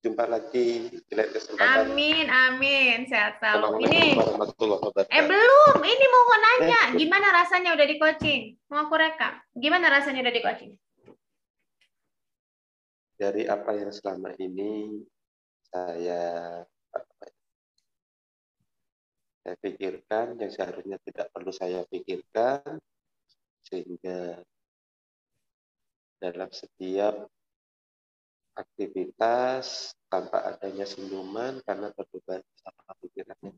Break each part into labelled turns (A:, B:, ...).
A: jumpa lagi di lain kesempatan.
B: Amin. Sehat selalu. Ini
A: Warahmatullahi wabarakatuh.
B: belum. Ini mau nanya, gimana rasanya udah di coaching? Mau aku rekam. Gimana rasanya udah di coaching?
A: Dari apa yang selama ini saya pikirkan, yang seharusnya tidak perlu saya pikirkan, sehingga dalam setiap aktivitas tanpa adanya senyuman karena terbebani sama pikirannya.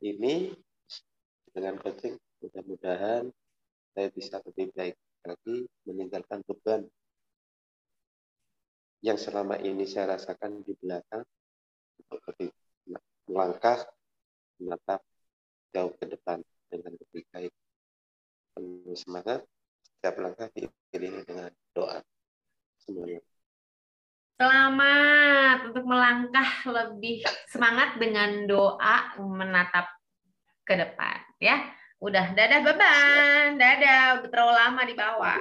A: Ini dengan coaching mudah-mudahan saya bisa lebih baik lagi meninggalkan beban yang selama ini saya rasakan di belakang untuk lebih melangkah menatap jauh ke depan dengan lebih baik. Penuh semangat, setiap langkah diiringi dengan doa. Semuanya.
B: Selamat untuk melangkah lebih semangat dengan doa menatap ke depan ya. Udah, dadah beban. Dadah, udah terlalu lama di bawah.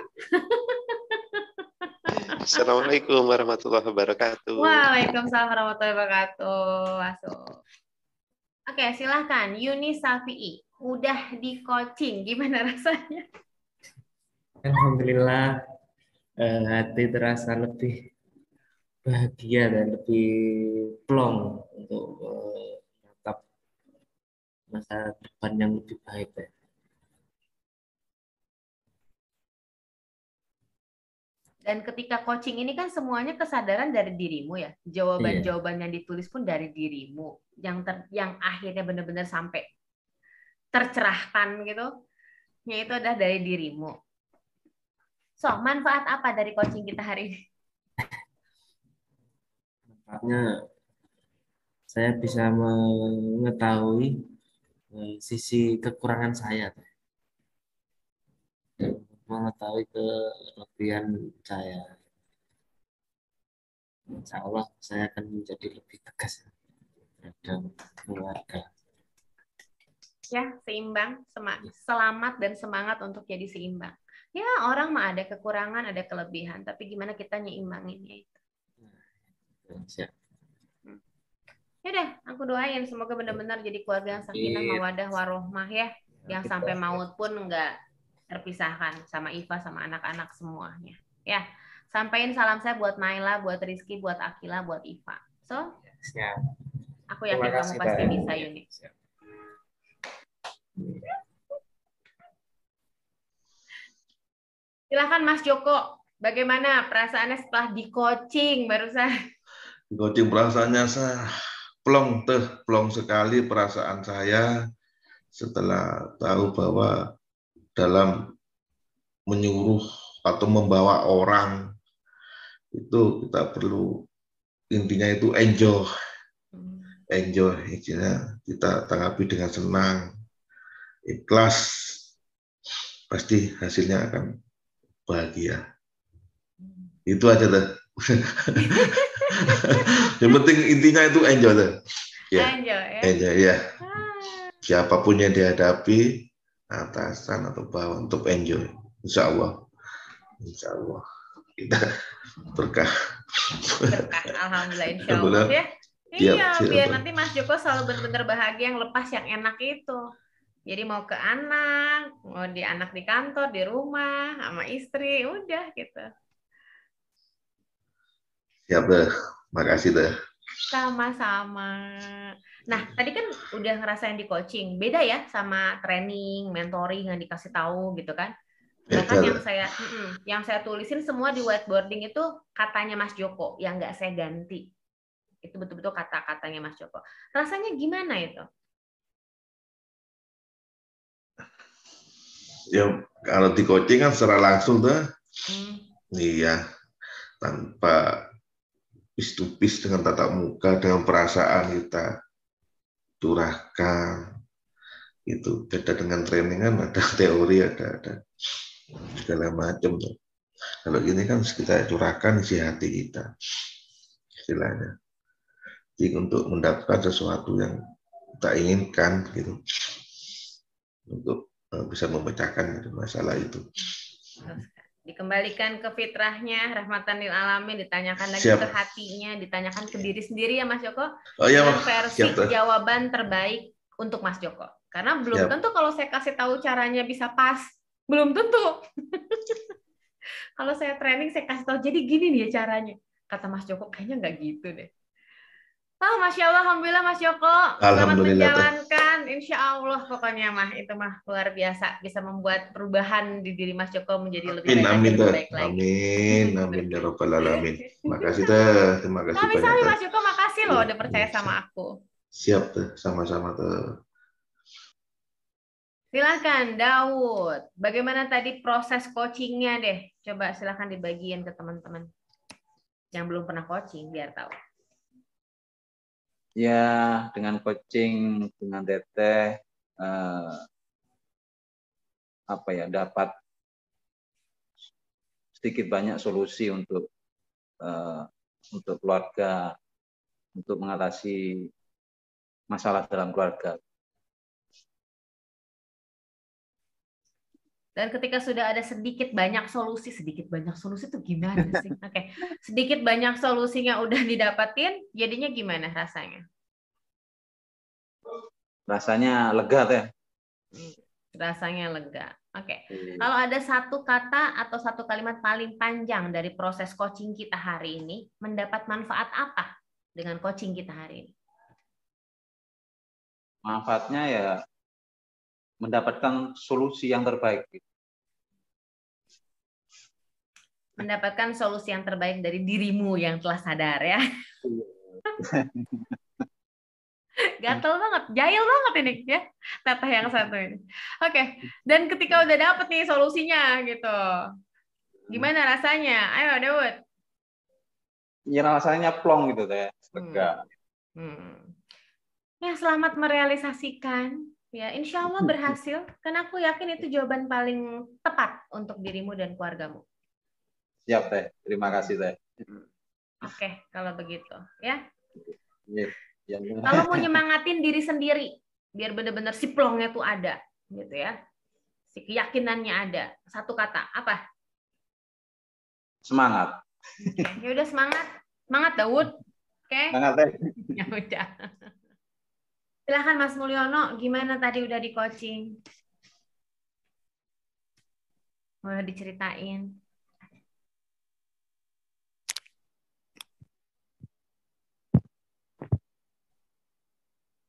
A: Assalamualaikum warahmatullahi wabarakatuh.
B: Waalaikumsalam warahmatullahi wabarakatuh. Masuk. Oke, silahkan. Yuni Safi'i. Udah di coaching, gimana rasanya?
C: Alhamdulillah, hati terasa lebih bahagia dan lebih plong untuk menatap masa depan yang lebih baik.
B: Dan ketika coaching ini kan semuanya kesadaran dari dirimu ya. Jawaban-jawaban yang ditulis pun dari dirimu. Yang akhirnya benar-benar sampai tercerahkan gitu. Itu adalah dari dirimu. So, manfaat apa dari coaching kita hari ini?
C: Manfaatnya saya bisa mengetahui sisi kekurangan saya, mengetahui kelebihan saya. Insya Allah saya akan menjadi lebih tegas terhadap keluarga.
B: Ya, seimbang, selamat dan semangat untuk jadi seimbang. Ya, orang mah ada kekurangan, ada kelebihan, tapi gimana kita nyeimbanginnya itu.
C: Siap.
B: Ya deh, aku doain semoga benar-benar jadi keluarga yang sakinah, mawadah, warohmah ya, yang sampai maut pun enggak terpisahkan sama Iva, sama anak-anak semuanya. Ya, sampaikan salam saya buat Naila, buat Rizky, buat Akila, buat Iva. So,
C: siap.
B: Aku yakin kamu pasti bisa, Yuni. Silakan Mas Joko, bagaimana perasaannya setelah di coaching barusan?
D: Di coaching perasaannya saya plong sekali perasaan saya setelah tahu bahwa dalam menyuruh atau membawa orang itu kita perlu intinya itu enjoy kita tanggapi dengan senang, ikhlas, pasti hasilnya akan bahagia. Itu aja deh. Yang penting intinya itu enjoy deh. Ya, enjoy ya. Siapapun yang dihadapi, atasan atau bawah, untuk enjoy. Insya Allah kita berkah.
B: Alhamdulillah, insya Allah ya. Iya, biar nanti Mas Joko selalu benar-benar bahagia, yang lepas yang enak itu. Jadi mau ke anak, mau di anak di kantor, di rumah, sama istri, udah gitu.
D: Siap deh, makasih deh.
B: Sama-sama. Nah, tadi kan udah ngerasain di coaching, beda ya sama training, mentoring yang dikasih tahu gitu kan. Bahkan yang saya tulisin semua di whiteboarding itu katanya Mas Joko, yang nggak saya ganti. Itu betul-betul kata-katanya Mas Joko. Rasanya gimana itu?
D: Ya, kalau di coaching kan secara langsung tuh, iya, tanpa face to face dengan tatap muka, dengan perasaan kita curahkan. Itu beda dengan training kan, ada teori, ada segala macam tuh. Kalau gini kan kita curahkan isi hati kita, istilahnya. Jadi untuk mendapatkan sesuatu yang kita inginkan gitu, untuk bisa memecahkan masalah itu.
B: Dikembalikan ke fitrahnya, rahmatan lil alamin, ditanyakan lagi
D: Siap.
B: ke hatinya, ditanyakan ke diri sendiri ya Mas Joko,
D: Oh iya,
B: dengan
D: Mas.
B: versi
D: Siap, tuh.
B: jawaban terbaik untuk Mas Joko. Karena belum
D: Siap.
B: tentu kalau saya kasih tahu caranya bisa pas, belum tentu. Kalau saya training, saya kasih tahu, jadi gini nih ya caranya. Kata Mas Joko, kayaknya nggak gitu deh. Masya Allah, Alhamdulillah Mas Joko. Selamat
D: Alhamdulillah, Teh.
B: menjalankan. Insya Allah pokoknya mah. Itu mah luar biasa. Bisa membuat perubahan di diri Mas Joko menjadi lebih
D: Amin,
B: baik lagi,
D: amin,
B: lebih
D: Teh.
B: baik lagi.
D: Amin, amin, ya Rabbal Alamin. Makasih, Teh. Terima kasih banyak,
B: Sami-sami
D: Teh.
B: Mas Joko, makasih loh
D: Iya,
B: udah percaya
D: iya.
B: sama aku.
D: Siap, Teh. Sama-sama, Teh.
B: Silakan Daud. Bagaimana tadi proses coachingnya deh? Coba silakan dibagiin ke teman-teman yang belum pernah coaching biar tahu.
E: Ya, dengan coaching dengan Teteh dapat sedikit banyak solusi untuk keluarga, untuk mengatasi masalah dalam keluarga.
B: Dan ketika sudah ada sedikit banyak solusi itu gimana sih? Oke, sedikit banyak solusinya udah didapatin, jadinya gimana rasanya?
E: Rasanya lega, Teh.
B: Rasanya lega. Oke. Kalau ada satu kata atau satu kalimat paling panjang dari proses coaching kita hari ini, mendapat manfaat apa dengan coaching kita hari ini?
E: Manfaatnya ya mendapatkan solusi yang terbaik.
B: Mendapatkan solusi yang terbaik dari dirimu yang telah sadar ya. Gatel banget, jahil banget ini ya, teteh yang satu ini. Oke, dan ketika udah dapet nih solusinya gitu, gimana rasanya? Ayo Daud.
E: Ya rasanya plong gitu, Teh. Lega.
B: Ya, selamat merealisasikan. Ya, insya Allah berhasil. Karena aku yakin itu jawaban paling tepat untuk dirimu dan keluargamu.
E: Siap, Teh. Terima kasih, Teh.
B: Oke, kalau begitu ya.
E: Ya.
B: Kalau mau nyemangatin diri sendiri, biar benar-benar si plongnya tuh ada, gitu ya. Si keyakinannya ada. Satu kata, apa?
E: Semangat.
B: Ya udah semangat. Semangat Daud. Oke.
E: Semangat, Teh.
B: Ya udah. Silahkan Mas Mulyono, gimana tadi udah di coaching? Boleh diceritain.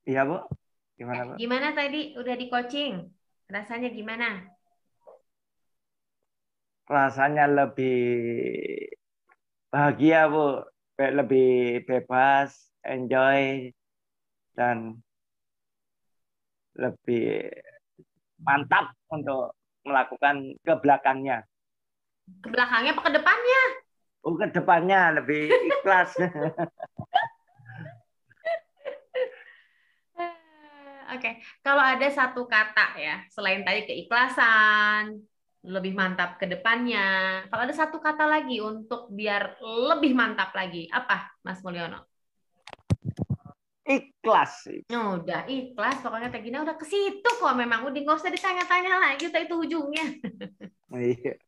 F: Iya, Bu. Gimana, Bu?
B: Gimana tadi udah di coaching? Rasanya gimana?
F: Rasanya lebih bahagia, Bu. Lebih bebas, enjoy, dan lebih mantap untuk melakukan ke belakangnya.
B: Ke belakangnya apa ke depannya?
F: Oh, ke depannya lebih ikhlas.
B: Oke, kalau ada satu kata ya, selain tadi keikhlasan, lebih mantap ke depannya. Kalau ada satu kata lagi untuk biar lebih mantap lagi, apa Mas Mulyono?
F: Ikhlas.
B: Udah ikhlas, pokoknya Teh Gina udah ke situ kok memang. Udah nggak usah ditanya-tanya lagi, itu ujungnya.
F: Iya.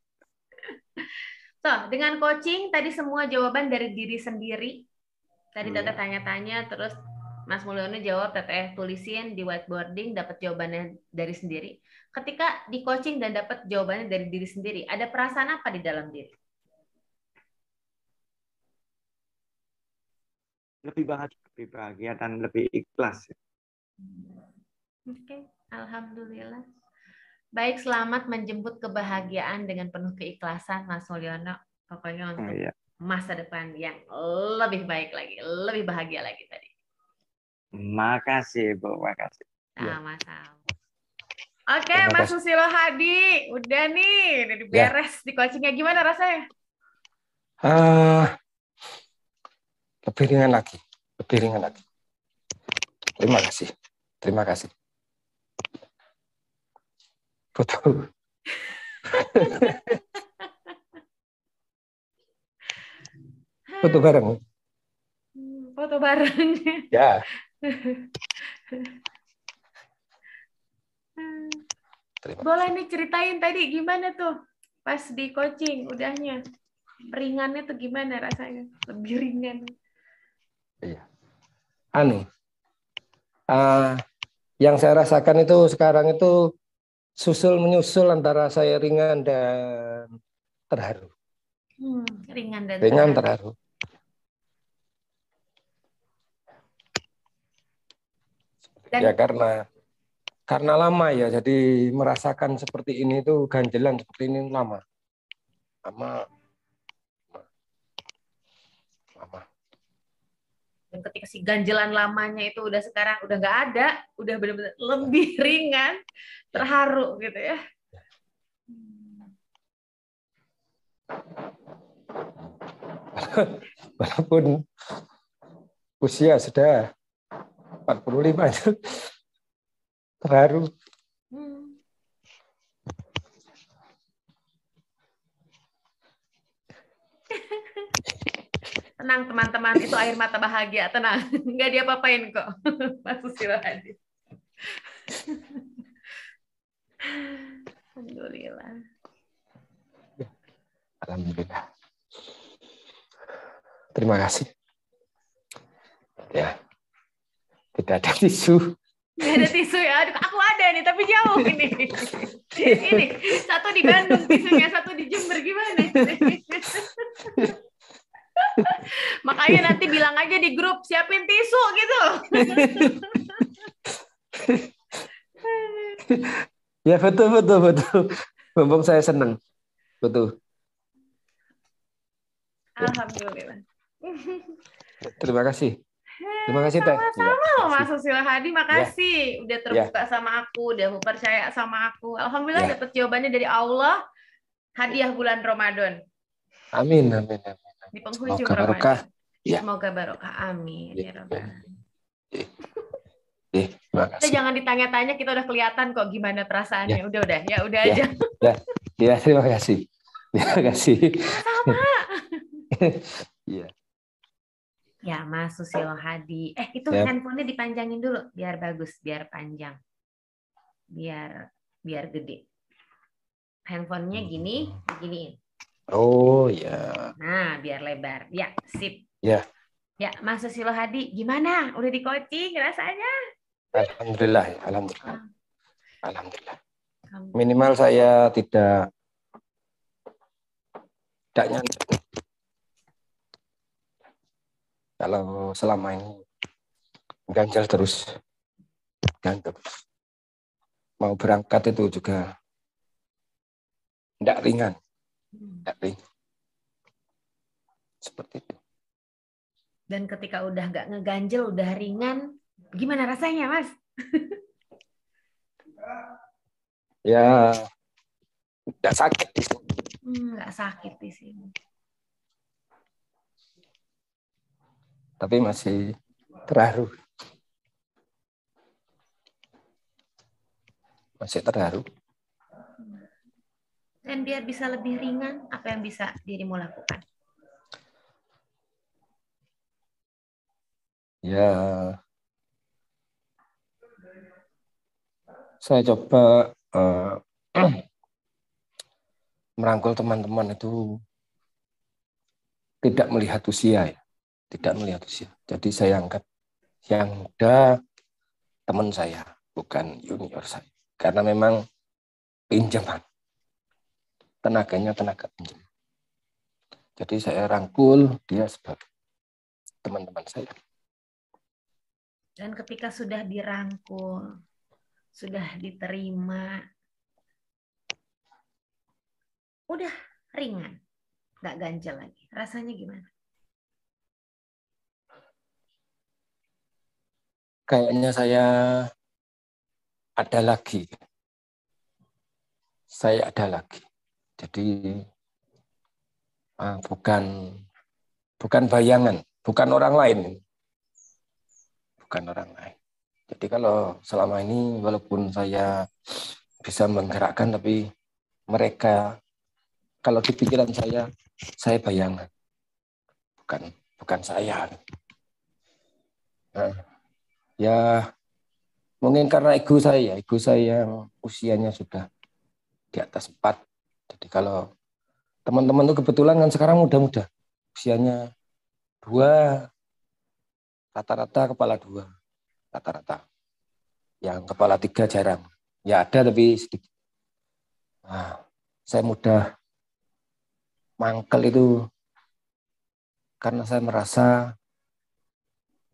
B: So, dengan coaching tadi semua jawaban dari diri sendiri. Tadi Teteh tanya-tanya, terus Mas Mulyono jawab, Teteh tulisin di whiteboarding, dapat jawabannya dari sendiri. Ketika di coaching dan dapat jawabannya dari diri sendiri, ada perasaan apa di dalam diri?
F: Lebih bahagia dan lebih ikhlas.
B: Oke, alhamdulillah. Baik, selamat menjemput kebahagiaan dengan penuh keikhlasan, Mas Mulyono. Pokoknya untuk masa depan yang lebih baik lagi, lebih bahagia lagi tadi.
F: Makasih, Bu. Makasih.
B: Sama-sama. Oke, Mas Susilo Hadi. Udah nih, udah beres di coachingnya. Gimana rasanya?
G: Lebih ringan lagi. Terima kasih. Foto. Foto bareng. Ya.
B: Boleh nih ceritain tadi gimana tuh pas di coaching udahnya? Ringannya tuh gimana rasanya? Lebih ringan.
G: Iya. Yang saya rasakan itu sekarang itu susul menyusul antara saya ringan dan terharu.
B: Ringan dan
G: Ringan
B: terharu.
G: terharu.
B: Dan
G: Ya karena lama ya, jadi merasakan seperti ini itu ganjelan seperti ini lama. Lama.
B: Dan ketika si ganjelan lamanya itu udah sekarang udah nggak ada, udah benar-benar lebih ringan, terharu gitu ya.
G: Walaupun usia sudah 45 itu terharu.
B: Tenang teman-teman, itu air mata bahagia, tenang. Nggak diapa-apain kok. Mas Susilo Hadi. Alhamdulillah.
G: Alhamdulillah. Terima kasih. Ya. Tidak ada tisu.
B: Nggak ada tisu ya. Aduh, aku ada nih, tapi jauh ini. Ini, satu di Bandung tisunya, satu di Jember. Gimana? Makanya nanti bilang aja di grup, siapin tisu gitu.
G: Ya betul. Mumpung saya senang. Betul.
B: Alhamdulillah.
G: Terima kasih. Terima kasih Teh.
B: Sama-sama loh Mas Susilo Hadi, makasih udah terbuka sama aku, udah mau percaya sama aku. Alhamdulillah dapat jawabannya dari Allah. Hadiah bulan Ramadan.
G: Amin.
B: Di penghujung
G: Semoga barokah.
B: Ramadan. Semoga barokah. Amin. Ya Rabbal.
G: Terima kasih.
B: Kita jangan ditanya-tanya, kita udah kelihatan kok gimana perasaannya. Udah aja.
G: Ya, terima kasih.
B: Sama.
G: Iya.
B: Ya, Mas Susilo Hadi. Itu handphonenya dipanjangin dulu biar bagus, biar panjang. Biar gede. Handphonenya giniin.
G: Oh, ya.
B: Nah, biar lebar. Ya, sip.
G: Ya.
B: Ya, Mas Susilo Hadi, gimana? Udah di coaching rasanya?
G: Alhamdulillah. Minimal saya tidak nyantuk. Kalau selama ini ganjal terus. Mau berangkat itu juga tidak ringan. Seperti itu.
B: Dan ketika udah nggak ngeganjel, udah ringan, gimana rasanya, Mas?
G: Ya, tidak sakit di sini.
B: Nggak sakit di sini.
G: Tapi masih terharu.
B: Dan biar bisa lebih ringan, apa yang bisa dirimu lakukan?
G: Ya, saya coba merangkul teman-teman itu tidak melihat usia ya. Jadi saya anggap yang muda teman saya, bukan junior saya. Karena memang pinjaman. Tenaganya tenaga pinjam. Jadi saya rangkul dia sebagai teman-teman saya.
B: Dan ketika sudah dirangkul, sudah diterima, udah ringan, nggak ganjel lagi. Rasanya gimana?
G: Kayaknya saya ada lagi. Jadi bukan bayangan, bukan orang lain. Jadi kalau selama ini walaupun saya bisa menggerakkan, tapi mereka kalau di pikiran saya bayangan, bukan saya. Nah, ya mungkin karena ego saya yang usianya sudah di atas 40 Jadi kalau teman-teman tuh kebetulan kan sekarang muda-muda, usianya 2, rata-rata kepala 2, rata-rata. Yang kepala 3 jarang. Ya ada tapi sedikit. Nah, saya mudah mangkel itu karena saya merasa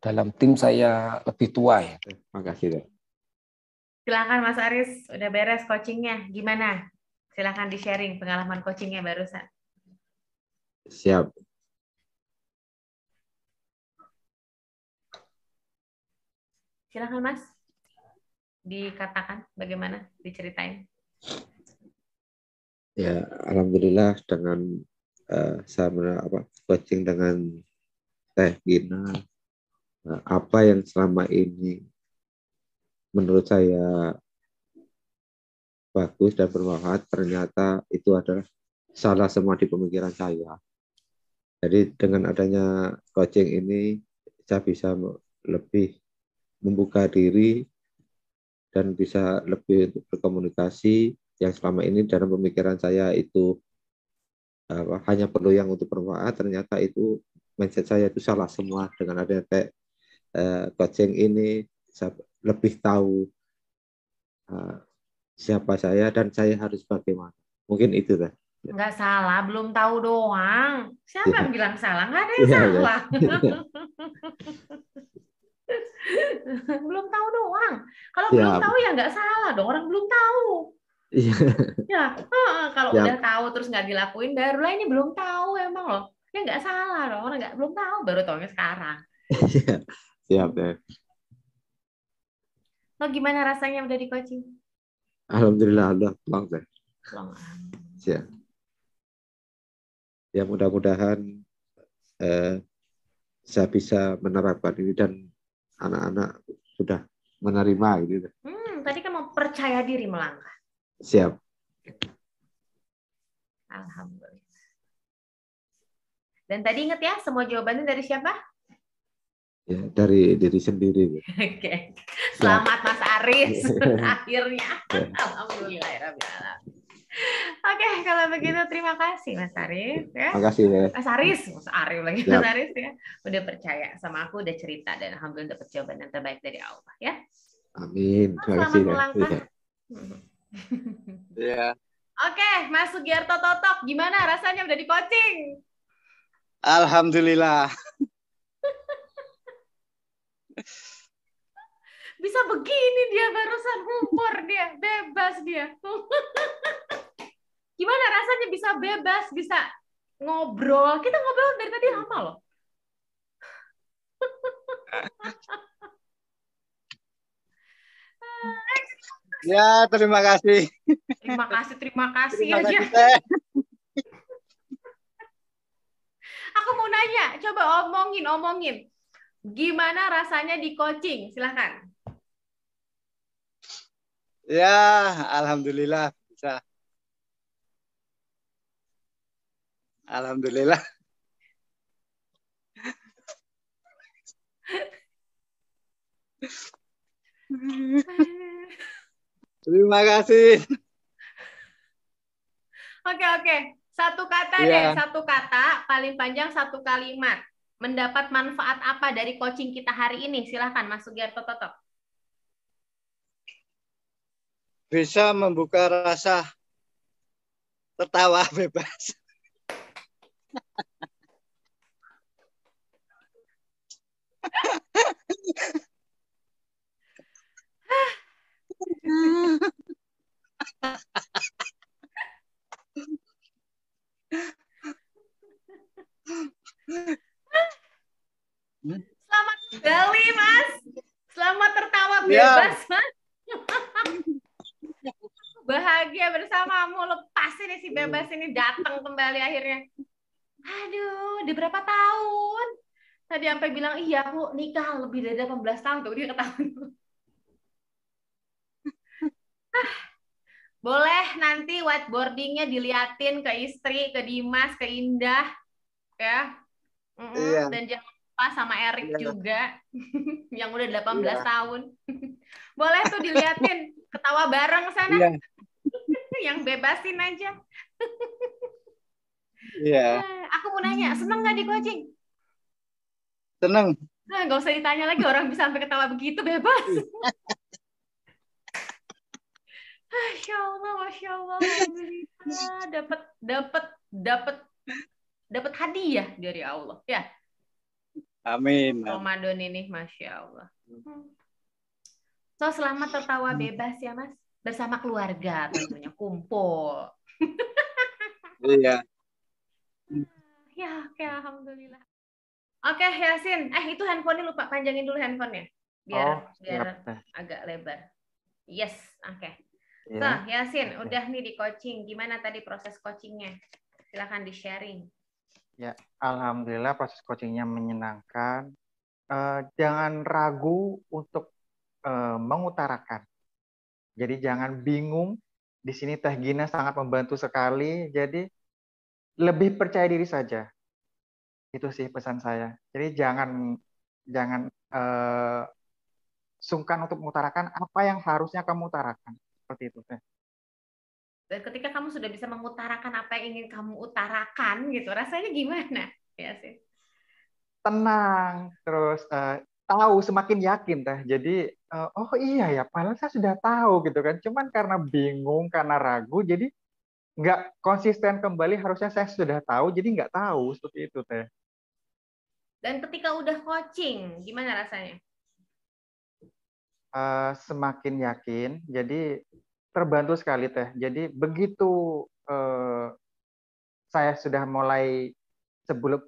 G: dalam tim saya lebih tua ya.
F: Makasih deh.
B: Silakan Mas Aris, udah beres coachingnya, gimana? Silakan di-sharing pengalaman coachingnya barusan.
F: Siap.
B: Silakan Mas, dikatakan bagaimana, diceritain.
F: Ya, alhamdulillah dengan saya coaching dengan Teh Gina, apa yang selama ini menurut saya bagus dan bermanfaat, ternyata itu adalah salah semua di pemikiran saya. Jadi dengan adanya coaching ini, saya bisa lebih membuka diri dan bisa lebih berkomunikasi yang selama ini dalam pemikiran saya itu hanya perlu yang untuk bermanfaat, ternyata itu mindset saya itu salah semua. Dengan adanya coaching ini saya lebih tahu siapa saya dan saya harus bagaimana. Mungkin itu dah.
B: Nggak salah, belum tahu doang. Siapa yang bilang salah? Nggak ada yang
F: Iya,
B: salah. Belum tahu doang. Kalau belum
F: Siap.
B: tahu ya nggak salah dong. Orang belum tahu.
F: Iya.
B: Ya, kalau
F: Siap.
B: udah tahu terus nggak dilakuin, barulah ini belum tahu emang loh. Ya nggak salah dong. Orang nggak belum tahu, baru tahunya sekarang.
F: Siap deh.
B: Lo gimana rasanya udah di coaching?
F: Alhamdulillah, Allah tolong deh.
B: Tolong.
F: Siap. Ya mudah-mudahan saya bisa menerapkan ini dan anak-anak sudah menerima gitu.
B: Tadi kan mau percaya diri melangkah.
F: Siap.
B: Alhamdulillah. Dan tadi ingat ya, semua jawabannya dari siapa?
F: Ya, dari diri sendiri.
B: Oke. Selamat Mas Aris. Akhirnya. Alhamdulillah. Oke, kalau begitu terima kasih Mas Aris ya.
F: Makasih ya.
B: Mas Aris lagi.
F: Siap.
B: Mas Aris ya. Udah percaya sama aku, udah cerita dan alhamdulillah dapat jawaban yang terbaik dari Allah ya.
F: Amin. Terima
B: Selamat
F: kasih ya.
B: melangkah.
E: Iya.
B: Oke, Mas Sugiarto Totok, gimana rasanya udah di coaching?
E: Alhamdulillah.
B: Bisa begini dia barusan humor dia, bebas dia. Gimana rasanya bisa bebas, bisa ngobrol? Kita ngobrol dari tadi lama loh.
E: Ya, terima kasih.
B: Terima kasih
E: Terima
B: aja.
E: kasih, Teh.
B: Aku mau nanya, coba omongin. Gimana rasanya di coaching? Silahkan.
E: Ya, alhamdulillah bisa. Alhamdulillah. Terima kasih.
B: Oke. Satu kata
E: Iya.
B: deh, satu kata, paling panjang satu kalimat. Mendapat manfaat apa dari coaching kita hari ini? Silahkan, Mas Sugiarto Totok.
E: Bisa membuka rasa tertawa bebas.
B: Selamat kembali, Mas. Selamat tertawa
E: Ya.
B: bebas, Mas. Bahagia bersamamu. Lepas ini si bebas ini datang kembali akhirnya. Aduh, udah berapa tahun? Tadi sampai bilang, iya aku nikah lebih dari 18 tahun. Tuh, dia ketahuan. Boleh nanti whiteboardingnya diliatin ke istri, ke Dimas, ke Indah. Ya.
E: Iya.
B: Dan jangan lupa sama Erik
E: Iya.
B: juga. Yang udah 18
E: Iya.
B: tahun. Boleh tuh diliatin. Ketawa bareng sana.
E: Iya.
B: Yang bebasin aja.
E: Iya,
B: Aku mau nanya, seneng nggak di coaching?
E: seneng.
B: Nah, nggak usah ditanya lagi, orang bisa sampai ketawa begitu bebas. Masya Allah, Masya Allah, Alhamdulillah, dapat hadiah dari Allah. Ya,
E: Amin.
B: Ramadan ini, Masya Allah. So, selamat tertawa bebas ya, Mas. Bersama keluarga tentunya, kumpul.
E: Iya.
B: Ya, oke, Alhamdulillah. Oke, Yasin. Itu handphonenya lupa panjangin dulu handphonenya. Biar
E: siap.
B: agak lebar. Yes, oke. So,
E: Ya.
B: Yasin, udah nih di coaching. Gimana tadi proses coachingnya? Silahkan di-sharing.
E: Ya, alhamdulillah proses coachingnya menyenangkan. Jangan ragu untuk mengutarakan. Jadi jangan bingung. Di sini Teh Gina sangat membantu sekali. Jadi lebih percaya diri saja. Itu sih pesan saya. Jadi jangan sungkan untuk mengutarakan apa yang harusnya kamu utarakan. Seperti itu, Teh.
B: Dan ketika kamu sudah bisa mengutarakan apa yang ingin kamu utarakan, gitu, rasanya gimana? Ya sih.
E: Tenang, terus tahu, semakin yakin, Teh. Jadi, oh iya ya, padahal saya sudah tahu gitu kan. Cuman karena bingung, karena ragu, jadi nggak konsisten kembali. Harusnya saya sudah tahu, jadi nggak tahu. Seperti itu, Teh.
B: Dan ketika udah coaching, gimana rasanya?
E: Semakin yakin, jadi terbantu sekali, Teh. Jadi begitu saya sudah mulai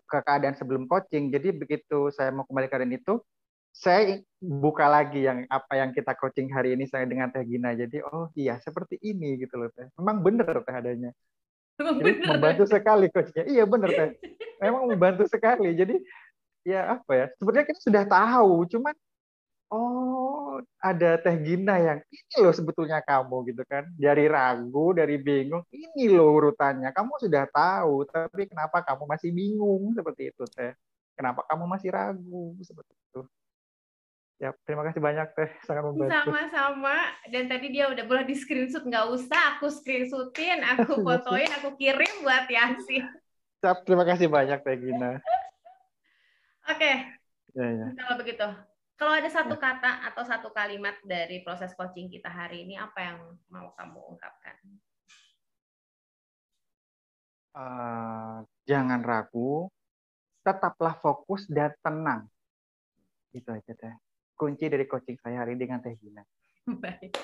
E: keadaan sebelum coaching, jadi begitu saya mau kembali ke keadaan itu, saya buka lagi apa yang kita coaching hari ini saya dengan Teh Gina. Jadi oh iya seperti ini gitu loh, Teh. Memang benar, Teh, adanya. Jadi membantu sekali coachnya. Iya benar, Teh. Memang membantu sekali. Jadi ya apa ya? Sebenarnya kita sudah tahu, cuman oh, ada Teh Gina yang ini loh sebetulnya kamu gitu kan. Dari ragu, dari bingung, ini loh urutannya. Kamu sudah tahu, tapi kenapa kamu masih bingung seperti itu, Teh? Kenapa kamu masih ragu seperti itu? Ya, terima kasih banyak, Teh. Sangat membantu.
B: Sama-sama. Dan tadi dia udah boleh di screenshot, nggak usah. Aku screenshotin, aku fotoin, aku kirim buat Yasin.
E: Siap, terima kasih banyak, Teh Gina.
B: Oke.
E: Ya.
B: Kalau begitu. Kalau ada satu kata atau satu kalimat dari proses coaching kita hari ini, apa yang mau kamu ungkapkan?
E: Jangan ragu, tetaplah fokus dan tenang. Itu aja, Teh. Kunci dari coaching saya hari ini dengan Teh Gina.
B: Baik.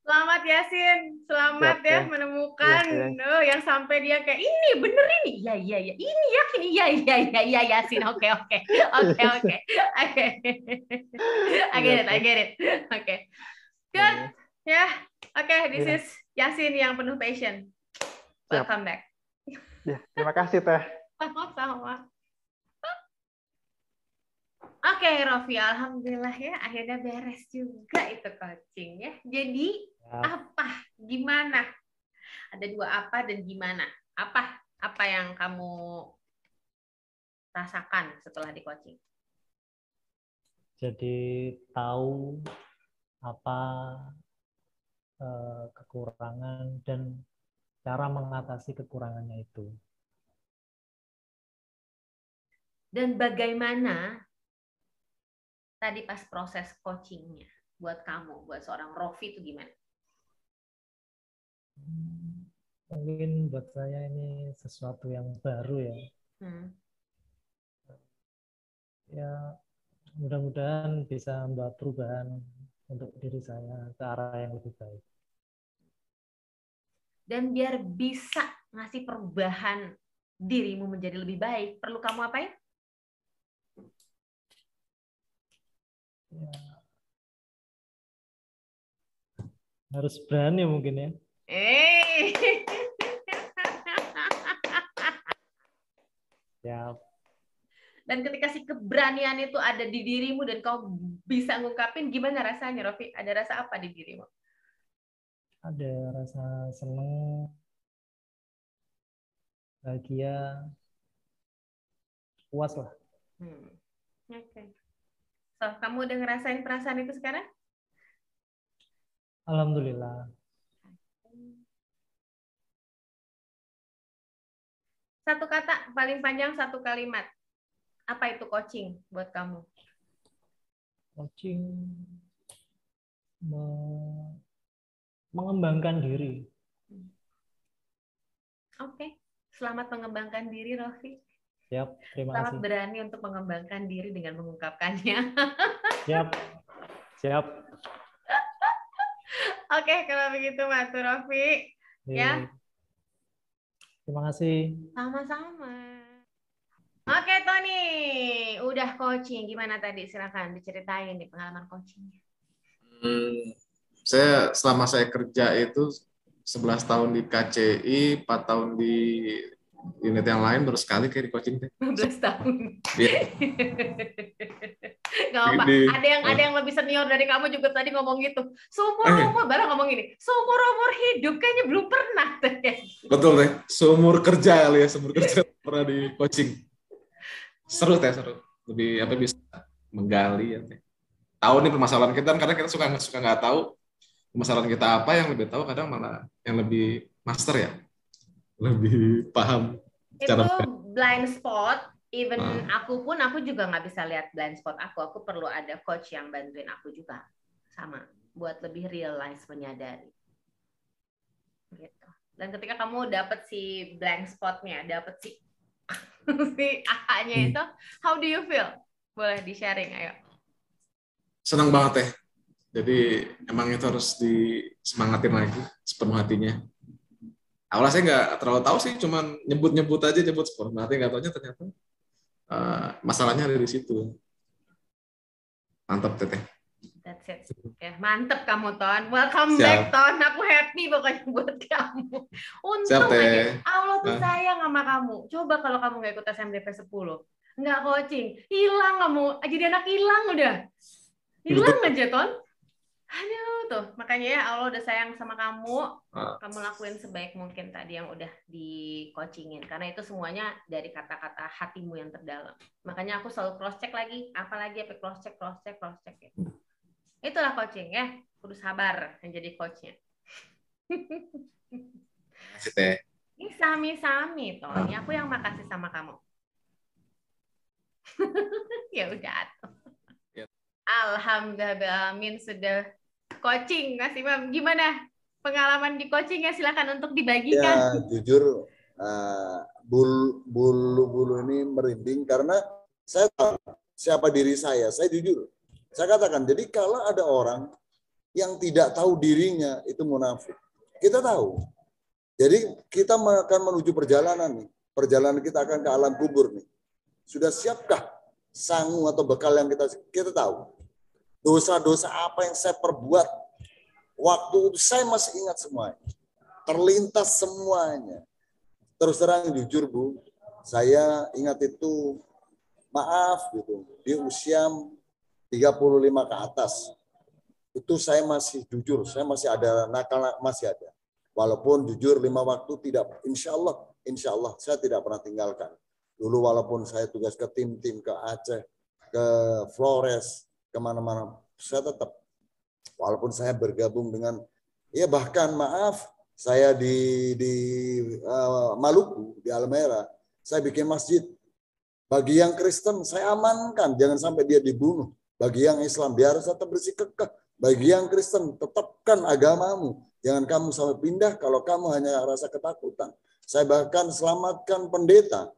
B: Selamat Yasin, selamat
E: Siap,
B: ya
E: Teh.
B: menemukan
E: Ya.
B: Yang sampai dia kayak ini bener ini, iya ini yakin, iya Yasin, oke, I get it, oke, good, ya, oke, this is Yasin yang penuh passion, welcome back.
E: Ya, terima kasih, Teh.
B: Sama-sama. Oke, Rofi, alhamdulillah ya, akhirnya beres juga itu coaching ya. Jadi apa, gimana? Ada dua apa dan gimana? Apa yang kamu rasakan setelah di coaching?
H: Jadi tahu apa kekurangan dan cara mengatasi kekurangannya itu.
B: Dan bagaimana tadi pas proses coachingnya buat kamu, buat seorang Rofi itu gimana?
H: Mungkin buat saya ini sesuatu yang baru ya. Ya mudah-mudahan bisa membawa perubahan untuk diri saya ke arah yang lebih baik.
B: Dan biar bisa ngasih perubahan dirimu menjadi lebih baik, perlu kamu apain?
H: Ya, harus berani mungkin ya. Ya.
B: Dan ketika si keberanian itu ada di dirimu dan kau bisa ngungkapin, gimana rasanya, Rofi? Ada rasa apa di dirimu?
H: Ada rasa senang, bahagia, puas lah.
B: Oke. So, kamu udah ngerasain perasaan itu sekarang?
H: Alhamdulillah.
B: Satu kata, paling panjang satu kalimat. Apa itu coaching buat kamu?
H: Coaching mengembangkan diri.
B: Oke. Selamat mengembangkan diri, Rofi.
H: Siap, terima
B: Selamat
H: kasih.
B: berani untuk mengembangkan diri dengan mengungkapkannya.
H: Siap, siap.
B: Oke, kalau begitu Mas Rofi. Ya.
H: Terima kasih.
B: Sama-sama. Oke, Tony. Udah coaching. Gimana tadi? Silakan diceritain nih pengalaman coachingnya.
I: Saya selama saya kerja itu 11 tahun di KCI, 4 tahun di unit yang lain, baru sekali kayak di coaching.
B: 15 tahun.
I: Iya.
B: Gak apa. Ada yang lebih senior dari kamu juga tadi ngomong gitu. Seumur barang ngomong gini. Seumur hidup kayaknya belum pernah.
I: Betul deh. Seumur kerja kali ya, seumur kerja pernah di coaching. Seru teh, seru. Lebih apa bisa menggali ya teh. Tahu nih permasalahan kita, karena kita suka nggak tahu permasalahan kita apa, yang lebih tahu kadang malah yang lebih master ya, lebih paham.
B: Itu blind spot. Even aku juga nggak bisa lihat blind spot aku. Aku perlu ada coach yang bantuin aku juga, sama buat lebih realize, menyadari. Gitu. Dan ketika kamu dapet si blank spotnya, dapet si A-nya itu, how do you feel? Boleh di-sharing, ayo.
I: Senang banget teh. Jadi emang itu harus disemangatin lagi sepenuh hatinya. Awalnya saya nggak terlalu tahu sih, cuman nyebut aja sepenuh hati, nggak taunya ternyata masalahnya ada di situ. Mantap teteh.
B: That's it. Ya, mantep kamu, Ton. Welcome back, Ton. Aku happy pokoknya buat kamu. Untung aja Allah tuh sayang sama kamu. Coba kalau kamu nggak ikut SMDP 10, nggak coaching, hilang kamu. Jadi anak hilang udah. Hilang aja, Ton. Aduh, tuh. Makanya ya Allah udah sayang sama kamu. Kamu lakuin sebaik mungkin tadi yang udah di-coachingin. Karena itu semuanya dari kata-kata hatimu yang terdalam. Makanya aku selalu cross-check lagi. Apalagi apa cross-check gitu. Itulah coaching ya. Kudu sabar menjadi coachnya. Ini sami-sami, Tony. Aku yang makasih sama kamu. Ya udah. Alhamdulillah, amin, sudah coaching, Mas Imam. Gimana pengalaman di coachingnya? Silakan untuk dibagikan.
J: Ya, jujur bulu-bulu ini merinding karena saya tahu siapa diri saya. Saya jujur. Saya katakan, jadi kalau ada orang yang tidak tahu dirinya, itu munafik. Kita tahu. Jadi kita akan menuju perjalanan nih. Perjalanan kita akan ke alam kubur nih. Sudah siapkah sangu atau bekal yang kita tahu? Dosa-dosa apa yang saya perbuat waktu itu, saya masih ingat semuanya. Terlintas semuanya. Terus terang jujur Bu, saya ingat itu, maaf gitu, di usia 35 ke atas. Itu saya masih jujur, saya masih ada nakal, masih ada. Walaupun jujur 5 waktu tidak, insya Allah saya tidak pernah tinggalkan. Dulu walaupun saya tugas ke tim-tim, ke Aceh, ke Flores, kemana-mana, saya tetap. Walaupun saya bergabung dengan, ya bahkan maaf, saya di Maluku, di Almera, saya bikin masjid. Bagi yang Kristen, saya amankan, jangan sampai dia dibunuh. Bagi yang Islam, biar tetap bersih-kekeh. Bagi yang Kristen, tetapkan agamamu. Jangan kamu sampai pindah kalau kamu hanya rasa ketakutan. Saya bahkan selamatkan pendeta.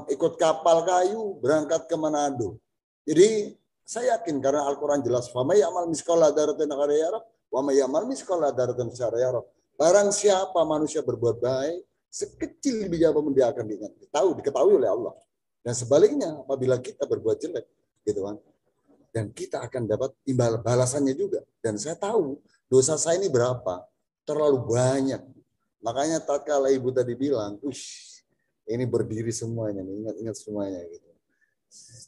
J: Ikut kapal kayu, berangkat ke Manado. Jadi, saya yakin karena Al-Quran jelas. Wa may ya'mal mithqala dzarratin khairan yarah, wa may ya'mal mithqala dzarratin syarran yarah. Barang siapa manusia berbuat baik, sekecil biji apapun dia akan diingat. Diketahui oleh Allah. Dan sebaliknya, apabila kita berbuat jelek, gitu kan, dan kita akan dapat imbal balasannya juga. Dan saya tahu dosa saya ini berapa, terlalu banyak. Makanya tatkala ibu tadi bilang, ini berdiri semuanya, ingat-ingat semuanya gitu.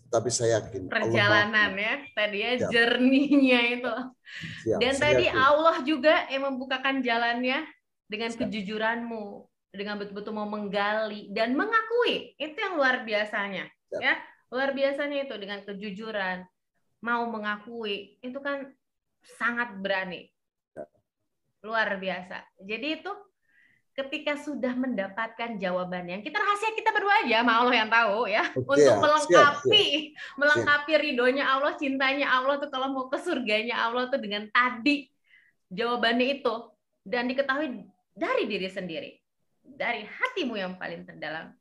J: Tapi saya yakin
B: perjalanan Allah, ya tadi ya journey-nya itu. Dan tadi yakin. Allah juga yang membukakan jalannya dengan kejujuranmu, dengan betul-betul mau menggali dan mengakui. Itu yang luar biasanya. Ya, luar biasanya itu dengan kejujuran, mau mengakui. Itu kan sangat berani. Luar biasa. Jadi itu ketika sudah mendapatkan jawabannya, kita rahasia kita berdua aja sama Allah yang tahu ya,
J: Oke,
B: untuk
J: ya.
B: melengkapi ridhonya Allah, cintanya Allah tuh kalau mau ke surganya Allah tuh dengan tadi jawabannya itu, dan diketahui dari diri sendiri, dari hatimu yang paling terdalam.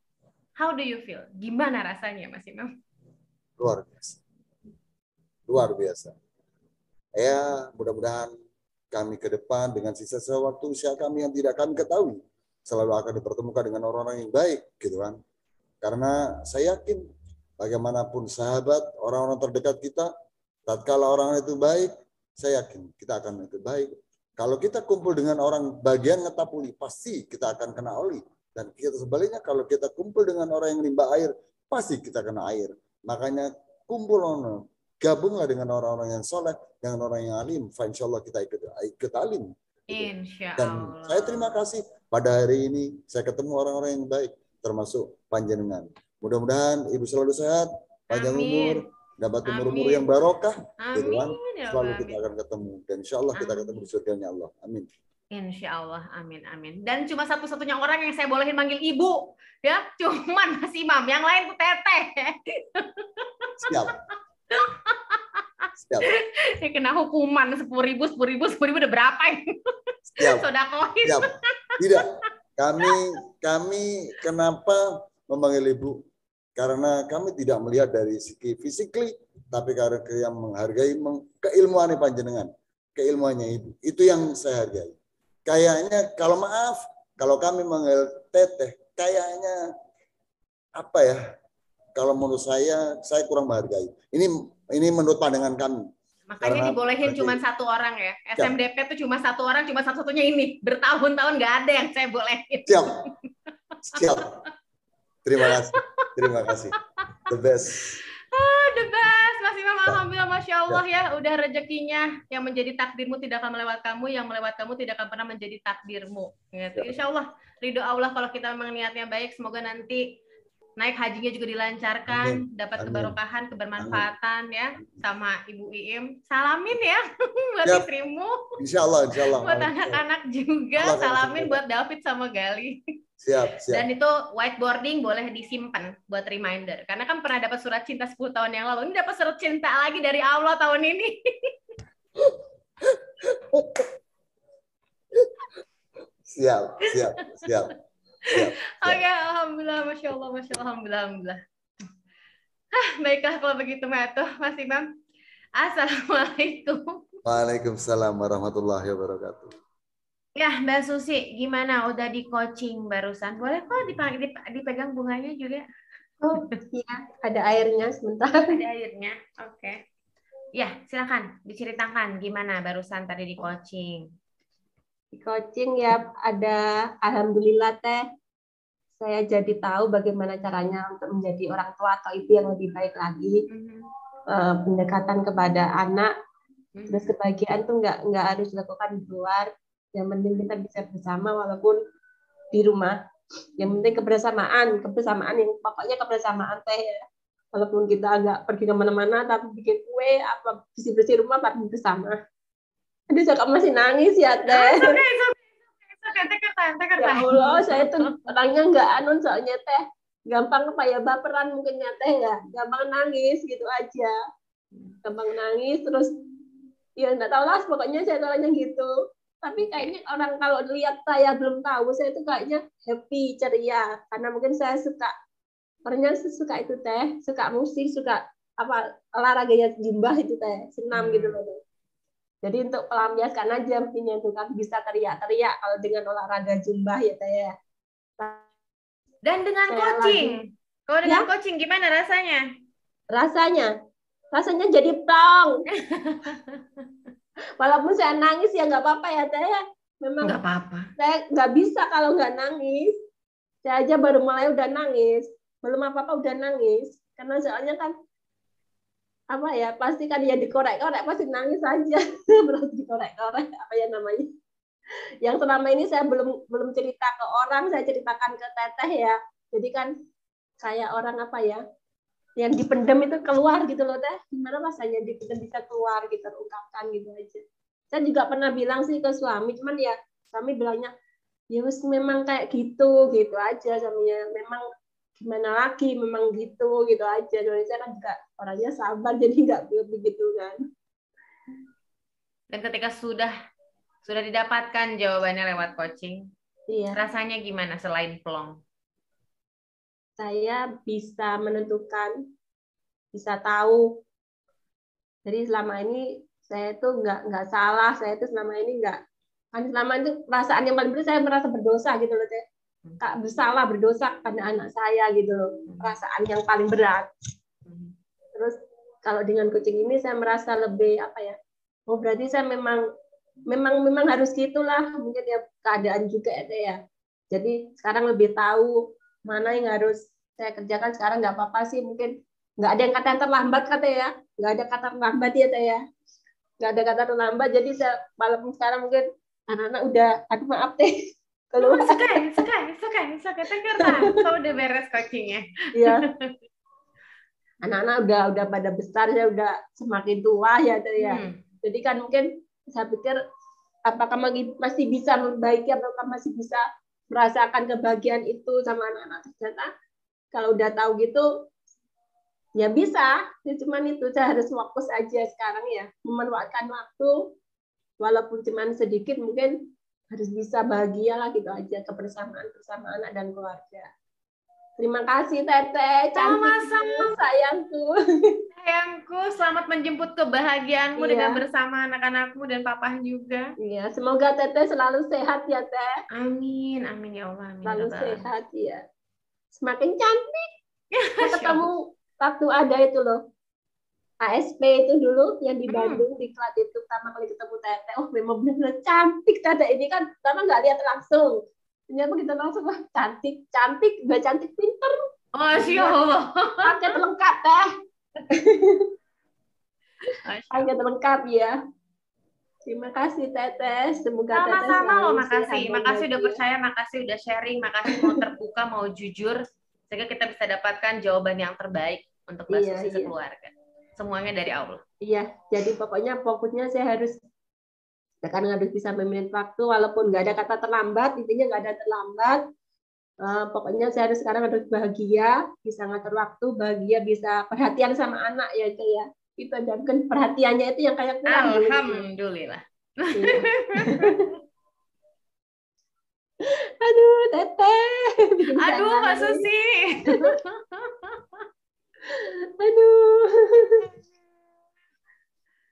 B: How do you feel? Gimana rasanya, Mas Imam?
J: Luar biasa. Luar biasa. Ya, mudah-mudahan kami ke depan dengan sisa-sisa waktu usia kami yang tidak kami ketahui selalu akan dipertemukan dengan orang-orang yang baik, gitu kan. Karena saya yakin bagaimanapun sahabat, orang-orang terdekat kita, tatkala orang itu baik, saya yakin kita akan itu baik. Kalau kita kumpul dengan orang bagian ngetapuli, pasti kita akan kena oli. Dan kita sebaliknya, kalau kita kumpul dengan orang yang limbah air, pasti kita kena air. Makanya kumpul, gabunglah dengan orang-orang yang soleh, dengan orang yang alim. Insya Allah kita ikut alim.
B: Insya
J: Dan
B: Allah.
J: saya terima kasih pada hari ini saya ketemu orang-orang yang baik, termasuk panjenengan. Mudah-mudahan Ibu selalu sehat, panjang umur, dapat umur-umur yang barokah. Gitu kan? Selalu kita akan ketemu. Dan insya Allah kita ketemu di surganya Allah. Amin.
B: Insya Allah, amin, amin. Dan cuma satu-satunya orang yang saya bolehin manggil ibu, ya, cuman Mas Imam. Yang lain tuh teteh.
J: Siap. Siap.
B: Dia kena hukuman 10.000 udah berapa ini?
J: Siap.
B: Sodakohin.
J: Siap. Tidak. Kami kenapa memanggil ibu? Karena kami tidak melihat dari segi physically, tapi karena yang menghargai keilmuan panjenengan, keilmuannya ibu. Itu yang saya hargai. Kayaknya kalau maaf, kalau kami manggil teteh, kayaknya apa ya? Kalau menurut saya kurang menghargai. Ini menurut pandangan kami.
B: Makanya dibolehin cuma satu orang ya. SMDP itu cuma satu orang, cuma satu-satunya ini. Bertahun-tahun nggak ada yang saya bolehin.
J: Siap. Siap. Terima kasih. Terima kasih. The best.
B: The best, Mas Imam. Alhamdulillah, Masya Allah ya. Udah rezekinya yang menjadi takdirmu tidak akan melewat kamu, yang melewat kamu tidak akan pernah menjadi takdirmu. Gitu. Insya Allah, ridho Allah kalau kita memang niatnya baik. Semoga nanti naik hajinya juga dilancarkan, dapat keberkahan, kebermanfaatan ya sama Ibu Iim. Salamin ya buat istrimu.
J: Insya Allah, insya Allah.
B: Buat anak-anak juga, salamin buat David sama Gali.
J: Siap, siap.
B: Dan itu whiteboarding boleh disimpan buat reminder. Karena kan pernah dapat surat cinta 10 tahun yang lalu. Ini dapat surat cinta lagi dari Allah tahun ini.
J: Siap, siap, siap.
B: Oke, alhamdulillah, Masya Allah, Masya Allah, alhamdulillah. Baiklah kalau begitu, Mas Imam. Assalamualaikum.
J: Waalaikumsalam warahmatullahi wabarakatuh.
B: Ya, Mbak Susi, gimana? Udah di coaching barusan? Boleh kok dipegang bunganya juga?
K: Oh, iya. Ada airnya sebentar.
B: Ada airnya, oke. Ya, silakan diceritakan gimana barusan tadi di coaching.
K: Di coaching ya ada, alhamdulillah Teh, saya jadi tahu bagaimana caranya untuk menjadi orang tua atau ibu yang lebih baik lagi. Pendekatan kepada anak, terus kebahagiaan tuh nggak harus dilakukan di luar. Yang penting kita bisa bersama walaupun di rumah. Yang penting kebersamaan yang pokoknya kebersamaan Teh ya. Walaupun kita agak pergi kemana-mana, tapi bikin kue, apa bersih-bersih rumah, tapi bersama. Aduh, saya masih nangis ya Teh. Ya Allah, saya tuh orangnya nggak soalnya Teh. Gampang kayak baperan mungkin ya Teh ya. Gampang nangis gitu aja. Gampang nangis terus ya nggak tahu lah, pokoknya saya orangnya gitu. Tapi kayaknya orang kalau lihat saya belum tahu, saya tuh kayaknya happy, ceria. Karena mungkin saya orangnya suka itu Teh, suka musik, suka apa olahraganya Zumba itu Teh, senam gitu loh Teh. Jadi untuk pelampiaskan aja mestinya itu kan bisa teriak-teriak kalau dengan olahraga Zumba ya Teh ya.
B: Dan dengan coaching, kalau dengan coaching gimana rasanya? Rasanya jadi plong. Walaupun saya nangis ya nggak apa-apa ya Teh ya. Memang nggak apa-apa. Saya nggak bisa kalau nggak nangis. Saya aja baru mulai udah nangis. Belum apa-apa udah nangis. Karena soalnya kan apa ya, pasti kan ya dikorek-korek pasti nangis aja. Berarti dikorek-korek apa ya namanya. Yang selama ini saya belum cerita ke orang, saya ceritakan ke Teteh ya. Jadi kan kayak orang apa ya, yang dipendam itu keluar gitu loh Teh. Gimana rasanya dipendam bisa keluar gitu, terungkapkan gitu aja.
K: Saya juga pernah bilang sih ke suami, cuman ya suami bilangnya ya wis memang kayak gitu aja suaminya. Memang gimana lagi, memang gitu aja. Jadi saya kan juga orangnya sabar, jadi nggak begitu kan.
B: Dan ketika sudah didapatkan jawabannya lewat coaching,
K: Iya.
B: rasanya gimana selain plong?
K: Saya bisa menentukan, bisa tahu. Jadi selama ini saya tuh nggak salah, saya tuh selama ini nggak, kan selama itu perasaan yang paling berat saya merasa berdosa gitu loh, Teh. Kak bersalah, berdosa pada anak saya gitu loh, perasaan yang paling berat. Terus kalau dengan coaching ini saya merasa lebih apa ya? Oh berarti saya memang harus gitulah, mungkin ya keadaan juga ya. Jadi sekarang lebih tahu mana yang harus saya kerjakan sekarang, nggak apa-apa sih, mungkin nggak ada yang kata terlambat ya, nggak ada kata terlambat ya Teh ya, nggak ada kata terlambat. Jadi saya walaupun sekarang mungkin anak-anak udah, aduh maaf Teh, keluar.
B: Suka karena kau udah beres coachingnya.
K: Iya. Anak-anak udah pada besar, ya udah semakin tua ya Teh ya. Jadi kan mungkin saya pikir apakah masih bisa memperbaiki, apakah masih bisa merasakan kebahagiaan itu sama anak-anak. Ternyata kalau udah tahu gitu ya bisa. Cuman itu saya harus fokus aja sekarang ya, memanfaatkan waktu walaupun cuman sedikit, mungkin harus bisa bahagia lah gitu aja, kebersamaan bersama anak dan keluarga. Terima kasih Teteh, cantikku, sayangku.
B: Sayangku, selamat menjemput kebahagiaanmu dengan bersama anak-anakmu dan papa juga.
K: Iya, semoga Teteh selalu sehat ya Teh.
B: Amin, amin ya Allah. Amin.
K: Selalu sehat ya. Semakin cantik. Saya ketemu waktu ada itu loh, ASP itu dulu yang di Bandung, di kelas itu pertama kali ketemu Teteh. Oh memang benar-benar cantik Teteh ini, kan pertama nggak lihat langsung. Ternyata kita langsung, wah cantik, udah cantik, pinter.
B: Masya Allah.
K: Paket lengkap Teh. Paket lengkap ya. Terima kasih Teteh. Semoga Teteh
B: sama-sama
K: selalu
B: loh,
K: sehat.
B: makasih udah percaya, makasih udah sharing, makasih mau terbuka, mau jujur, sehingga kita bisa dapatkan jawaban yang terbaik untuk Mbak Susi sekeluarga. Semuanya dari Allah. Iya,
K: jadi pokoknya fokusnya saya harus bisa memilih waktu, walaupun nggak ada kata terlambat, intinya nggak ada terlambat. Pokoknya saya sekarang harus bahagia, bisa ngatur waktu, bahagia, bisa perhatian sama anak ya itu ya. Itu aja, mungkin perhatiannya itu yang kayak kurang.
B: Alhamdulillah.
K: Aduh, Teteh.
B: Aduh, Mbak Susi.
K: Aduh.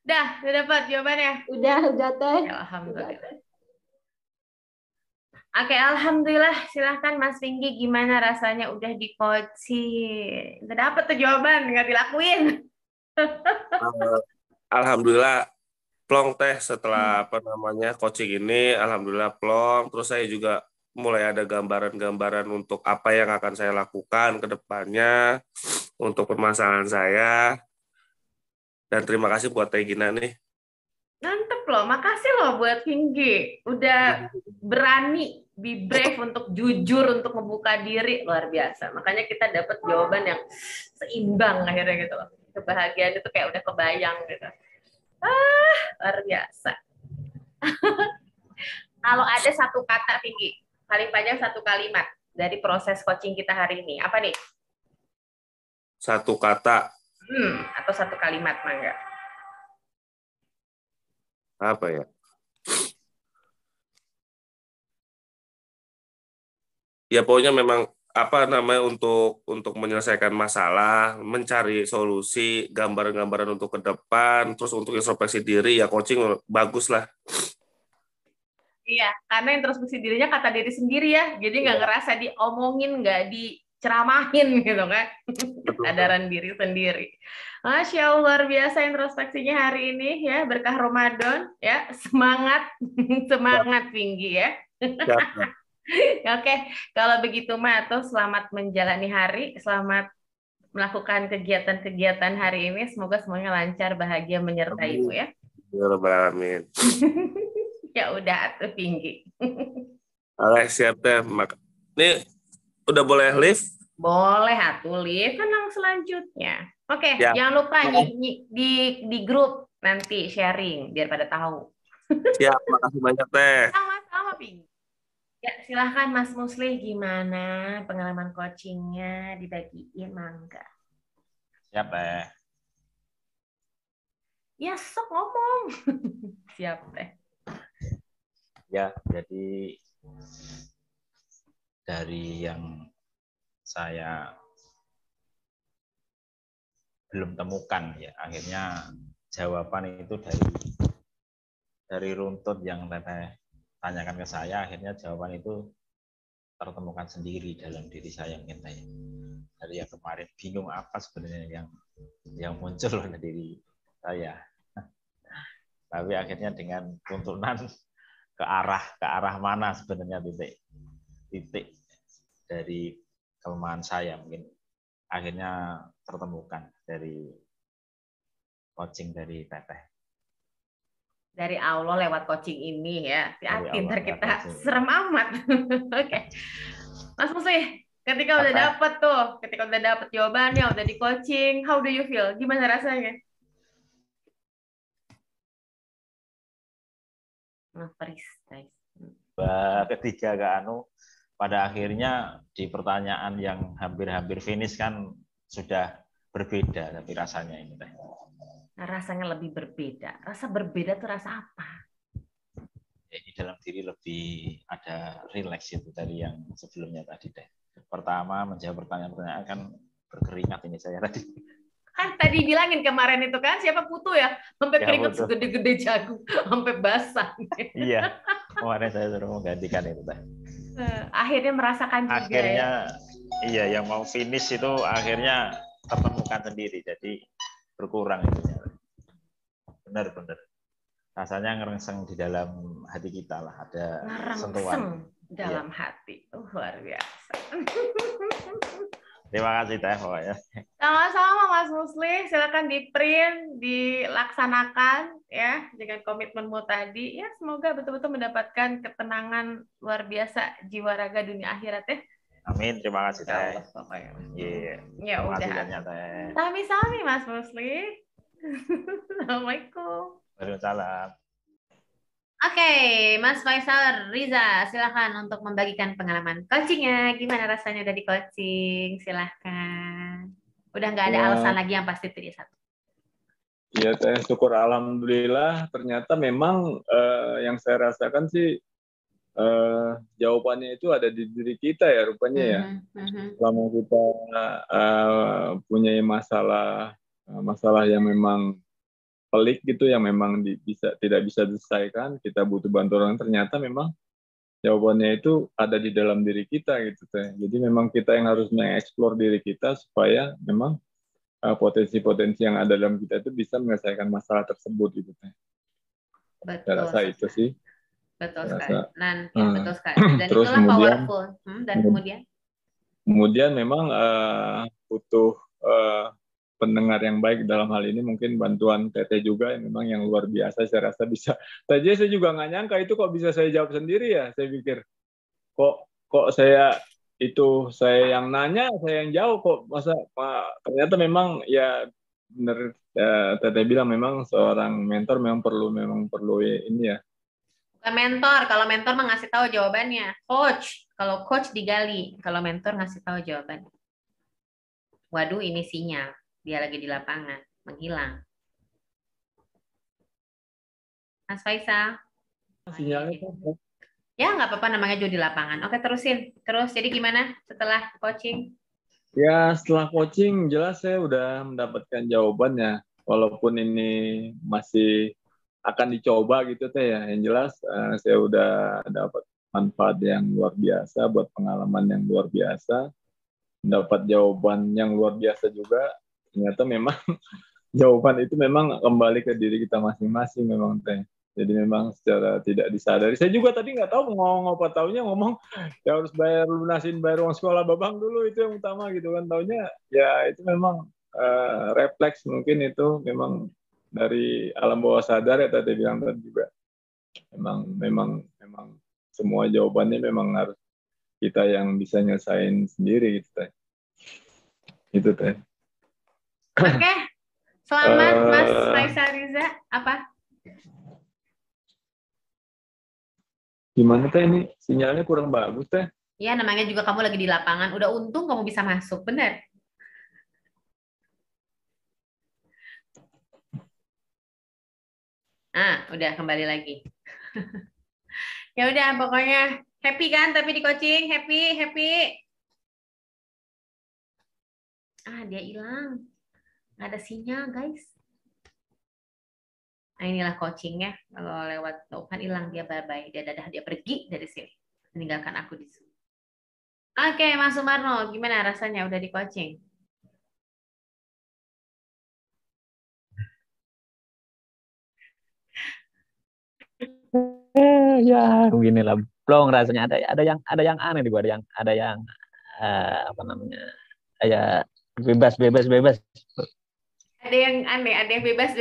B: Udah dapat jawabannya?
K: Udah Teh.
B: Ya, alhamdulillah. Oke, alhamdulillah. Silahkan Mas Pinggi, gimana rasanya udah di coaching? Udah dapet tuh jawaban, nggak dilakuin.
L: Alhamdulillah plong Teh, setelah coaching ini, alhamdulillah plong. Terus saya juga mulai ada gambaran-gambaran untuk apa yang akan saya lakukan ke depannya untuk permasalahan saya. Dan terima kasih buat Teh Gina nih.
B: Mantep loh, makasih loh buat Pinggi. Udah berani, be brave untuk jujur, untuk membuka diri, luar biasa. Makanya kita dapat jawaban yang seimbang akhirnya gitu loh. Kebahagiaan itu kayak udah kebayang gitu. Luar biasa. Kalau ada satu kata Pinggi, paling panjang satu kalimat dari proses coaching kita hari ini, apa nih?
L: Satu kata.
B: Atau satu kalimat, Mangga.
L: Apa ya? Ya pokoknya memang untuk menyelesaikan masalah, mencari solusi, gambaran-gambaran untuk ke depan, terus untuk introspeksi diri, ya coaching bagus lah.
B: Iya, karena introspeksi dirinya kata diri sendiri ya, jadi nggak ngerasa diomongin, nggak diceramahin gitu kan. Kesadaran diri sendiri. Masya Allah, luar biasa introspeksinya hari ini ya, berkah Ramadan ya, semangat Pinggi ya. Oke, kalau begitu Mato, selamat menjalani hari, selamat melakukan kegiatan-kegiatan hari ini, semoga semuanya lancar, bahagia menyertaimu ya.
L: Ya Rabbal alamin.
B: Ya udah atuh Pinggi.
L: Oke, siap Teh. Ini udah boleh live?
B: Boleh atuh live, kan yang selanjutnya. Oke, jangan lupa di grup nanti sharing biar pada tahu.
L: Siap, makasih banyak Teh.
B: Sama-sama, Ping. Ya, silahkan Mas Muslih, gimana pengalaman coachingnya, dibagiin mangga.
M: Siap, Teh.
B: Ya, sok ngomong. Siap, Teh.
M: Ya, jadi dari yang saya belum temukan ya, akhirnya jawaban itu dari runtut yang Teteh tanyakan ke saya, akhirnya jawaban itu tertemukan sendiri dalam diri saya mungkin Teh. Dari yang kemarin bingung apa sebenarnya yang muncul pada diri saya. Tapi akhirnya dengan tuntunan ke arah mana sebenarnya titik dari kelemahan saya mungkin akhirnya tertemukan dari coaching dari Teteh.
B: Dari Allah lewat coaching ini ya. Hati-hati ntar kita
M: coaching.
B: serem amat. Oke. Mas Muslih, ketika udah dapet jawabannya, udah di coaching, how do you feel? Gimana rasanya?
M: Ketiga Kak Anu, pada akhirnya di pertanyaan yang hampir-hampir finish kan sudah berbeda tapi rasanya ini Teh.
B: Rasanya lebih berbeda. Rasa berbeda tuh rasa apa?
M: Di dalam diri lebih ada relax itu tadi yang sebelumnya tadi Teh. Pertama menjawab pertanyaan-pertanyaan kan berkeringat ini saya tadi.
B: Kan tadi bilangin kemarin itu kan, siapa Putu ya? Sampai keringat segede-gede jagung, sampai basah.
M: Iya, kemarin saya sudah menggantikan itu Teh.
B: Akhirnya merasakan juga
M: akhirnya, ya? Iya, yang mau finish itu akhirnya tertemukan sendiri, jadi berkurang itunya. Benar-benar. Rasanya ngerengseng di dalam hati kita lah, ada sentuhan.
B: Dalam hati. Luar biasa.
M: Terima kasih Teh pokoknya.
B: Sama-sama Mas Muslih, silakan di-print, dilaksanakan ya dengan komitmenmu tadi. Ya, semoga betul-betul mendapatkan ketenangan luar biasa jiwa raga dunia akhirat ya.
M: Amin, terima kasih Teh.
B: Iya. Ya
M: Terima kasih
B: udah.
M: banyak Teh.
B: Sami-sami Mas Muslih. Assalamualaikum.
M: Waalaikumsalam.
B: Oke, Mas Faisal Riza, silakan untuk membagikan pengalaman coachingnya. Gimana rasanya udah di coaching? Silakan. Udah nggak ada alasan lagi yang pasti itu dia satu.
N: Iya Teh, syukur alhamdulillah. Ternyata memang yang saya rasakan sih jawabannya itu ada di diri kita ya rupanya ya. Selama kita punya masalah yang memang pelik gitu yang memang tidak bisa diselesaikan, kita butuh bantuan orang, ternyata memang jawabannya itu ada di dalam diri kita gitu Teh. Jadi memang kita yang harus mengeksplor diri kita supaya memang potensi-potensi yang ada dalam kita itu bisa menyelesaikan masalah tersebut gitu Teh. Saya rasa itu sih.
B: Betul sekali. Betul sekali. Dan
N: terus
B: itulah
N: kemudian,
B: powerful. Dan
N: kemudian memang butuh pendengar yang baik dalam hal ini, mungkin bantuan Teteh juga yang memang yang luar biasa, saya rasa bisa. Tadi saya juga nggak nyangka itu kok bisa saya jawab sendiri ya, saya pikir kok saya yang nanya, saya yang jawab kok ternyata memang ya benar Teteh bilang memang seorang mentor memang perlu ini ya.
B: Bukan mentor, kalau mentor mah ngasih tahu jawabannya. Coach, kalau coach digali, kalau mentor ngasih tahu jawabannya. Waduh, ini sinyal. Dia lagi di lapangan, menghilang. Mas Faisal.
N: Sinyalnya
B: ya, nggak apa-apa, namanya juga di lapangan. Oke, terusin. Terus, jadi gimana setelah coaching?
N: Ya, setelah coaching, jelas saya udah mendapatkan jawabannya. Walaupun ini masih akan dicoba gitu Teh ya. Yang jelas, saya udah dapat manfaat yang luar biasa, buat pengalaman yang luar biasa. Dapat jawaban yang luar biasa juga. Ternyata memang jawaban itu memang kembali ke diri kita masing-masing memang Teh. Jadi memang secara tidak disadari. Saya juga tadi nggak tahu ngomong apa, taunya ngomong ya harus bayar uang sekolah Babang dulu, itu yang utama gitu kan. Taunya ya itu memang refleks mungkin itu memang dari alam bawah sadar ya tadi bilang tadi juga. Memang semua jawabannya memang harus kita yang bisa nyelesain sendiri gitu Teh. Itu Teh.
B: Oke, selamat Mas Faisal Riza. Apa?
N: Gimana teh ini sinyalnya kurang bagus teh?
B: Ya, namanya juga kamu lagi di lapangan. Udah untung kamu bisa masuk, benar. Udah kembali lagi. Ya udah, pokoknya happy kan? Tapi di coaching happy. Dia hilang. Nggak ada sinyal, guys. Nah, inilah coachingnya. Kalau lewat Taufan hilang, dia bye-bye. Dia dadah, dia pergi dari sini. Meninggalkan aku di sini. Oke, Mas Sumarno, gimana rasanya udah di coaching?
O: Ya, beginilah plong rasanya. Ada yang aneh di gua, ada yang apa namanya? Kayak bebas.
B: Ada yang aneh, ada yang bebas.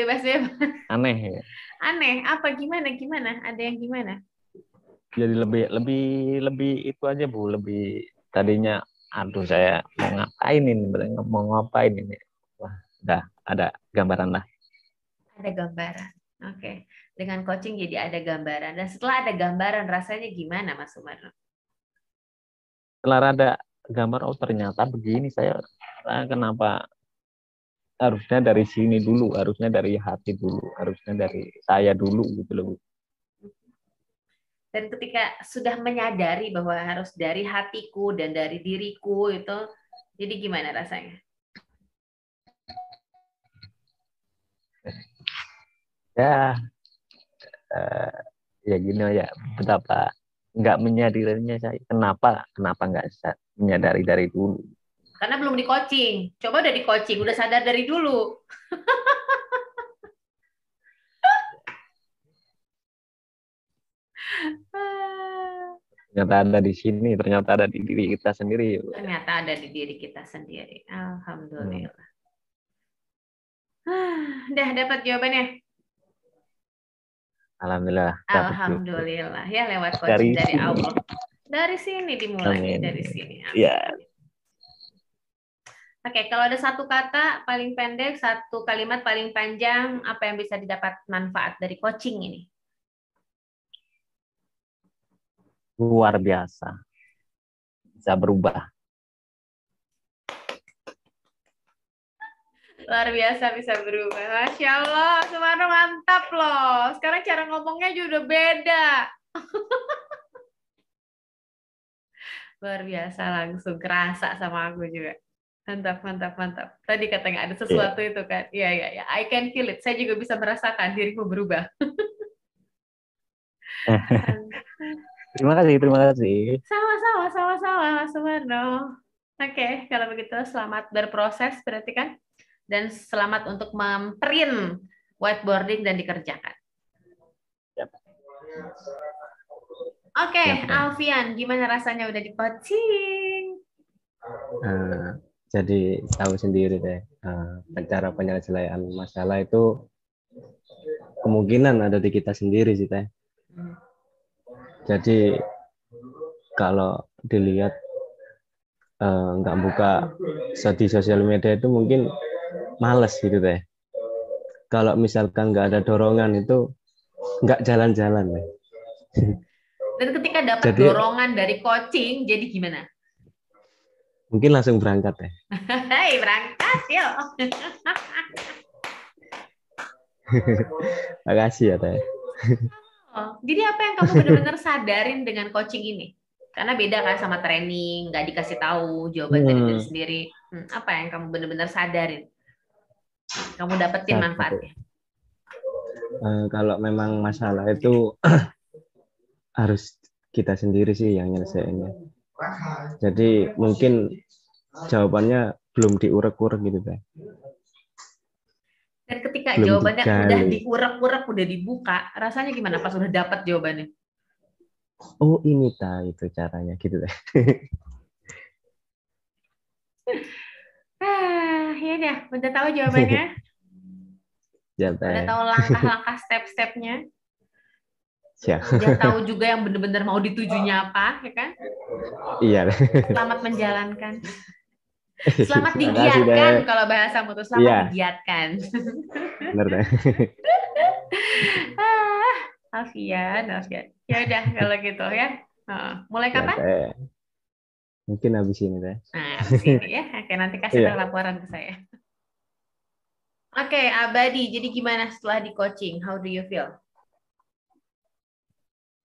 O: Aneh ya.
B: Aneh, apa gimana? Ada yang gimana?
O: Jadi lebih itu aja Bu, lebih tadinya aduh saya mau ngapain ini. Wah, udah ada gambaran lah.
B: Ada gambaran. Oke. Dengan coaching jadi ada gambaran. Dan setelah ada gambaran rasanya gimana Mas Sumarno?
O: Setelah ada gambar, oh ternyata begini saya kenapa harusnya dari sini dulu, harusnya dari hati dulu, harusnya dari saya dulu gitu loh.
B: Dan ketika sudah menyadari bahwa harus dari hatiku dan dari diriku itu, jadi gimana rasanya?
O: Ya gini ya, betapa nggak menyadarinya saya. Kenapa nggak menyadari dari dulu?
B: Karena belum di coaching. Coba udah di coaching, udah sadar dari dulu.
O: Ternyata ada di sini, ternyata ada di diri kita sendiri.
B: Ternyata ada di diri kita sendiri. Alhamdulillah. Udah dapat jawabannya?
O: Alhamdulillah.
B: Alhamdulillah ya, lewat coaching dari Allah. Dari sini dimulai. Amin. Dari sini.
O: Ya.
B: Oke, kalau ada satu kata paling pendek, satu kalimat paling panjang, apa yang bisa didapat manfaat dari coaching ini?
O: Luar biasa. Bisa berubah.
B: Luar biasa bisa berubah. Masya Allah, Sumarno mantap loh. Sekarang cara ngomongnya juga udah beda. Luar biasa, langsung kerasa sama aku juga. Mantap. Tadi katanya ada sesuatu itu kan. Iya. I can feel it. Saya juga bisa merasakan diriku berubah.
O: Terima kasih.
B: Sama-sama, Sumarno. Oke, kalau begitu selamat berproses berarti kan? Dan selamat untuk memprint whiteboarding dan dikerjakan. Oke, Alfian, gimana rasanya udah di coaching?
C: Jadi tahu sendiri deh, cara penyelesaian masalah itu kemungkinan ada di kita sendiri sih teh. Jadi kalau dilihat nggak buka di sosial media itu mungkin males gitu deh. Kalau misalkan nggak ada dorongan itu nggak jalan-jalan deh.
B: Dan ketika dapat dorongan dari coaching, jadi gimana?
C: Mungkin langsung berangkat deh.
B: Hei, berangkat yuk.
C: Makasih ya teh.
B: Jadi apa yang kamu benar-benar sadarin dengan coaching ini? Karena beda kan sama training, nggak dikasih tahu jawaban dari diri sendiri. Apa yang kamu benar-benar sadarin? Kamu dapetin manfaatnya?
C: Kalau memang masalah itu harus kita sendiri sih yang nyelesainnya. Jadi mungkin jawabannya belum diurek-urek gitu deh.
B: Dan ketika jawabannya udah diurek-urek, udah dibuka, rasanya gimana pas udah dapat jawabannya?
C: Oh ini itu caranya gitu deh.
B: Ya deh, udah tahu jawabannya? Udah tahu langkah-langkah step-stepnya? Udah tahu juga yang benar-benar mau ditujunya apa, ya kan?
C: Iya.
B: Selamat menjalankan. Selamat digiatkan kalau bahasa mutu. Selamat digiatkan.
C: Benar deh.
B: Alfian. Ya udah kalau gitu ya. Mulai
C: Ya,
B: kapan?
C: Teh. Mungkin habis ini, Teh.
B: Nah, habis ini ya. Oke, nanti kasih
C: Iya.
B: tahu laporan ke saya. Oke, Abadi. Jadi gimana setelah di coaching? How do you feel?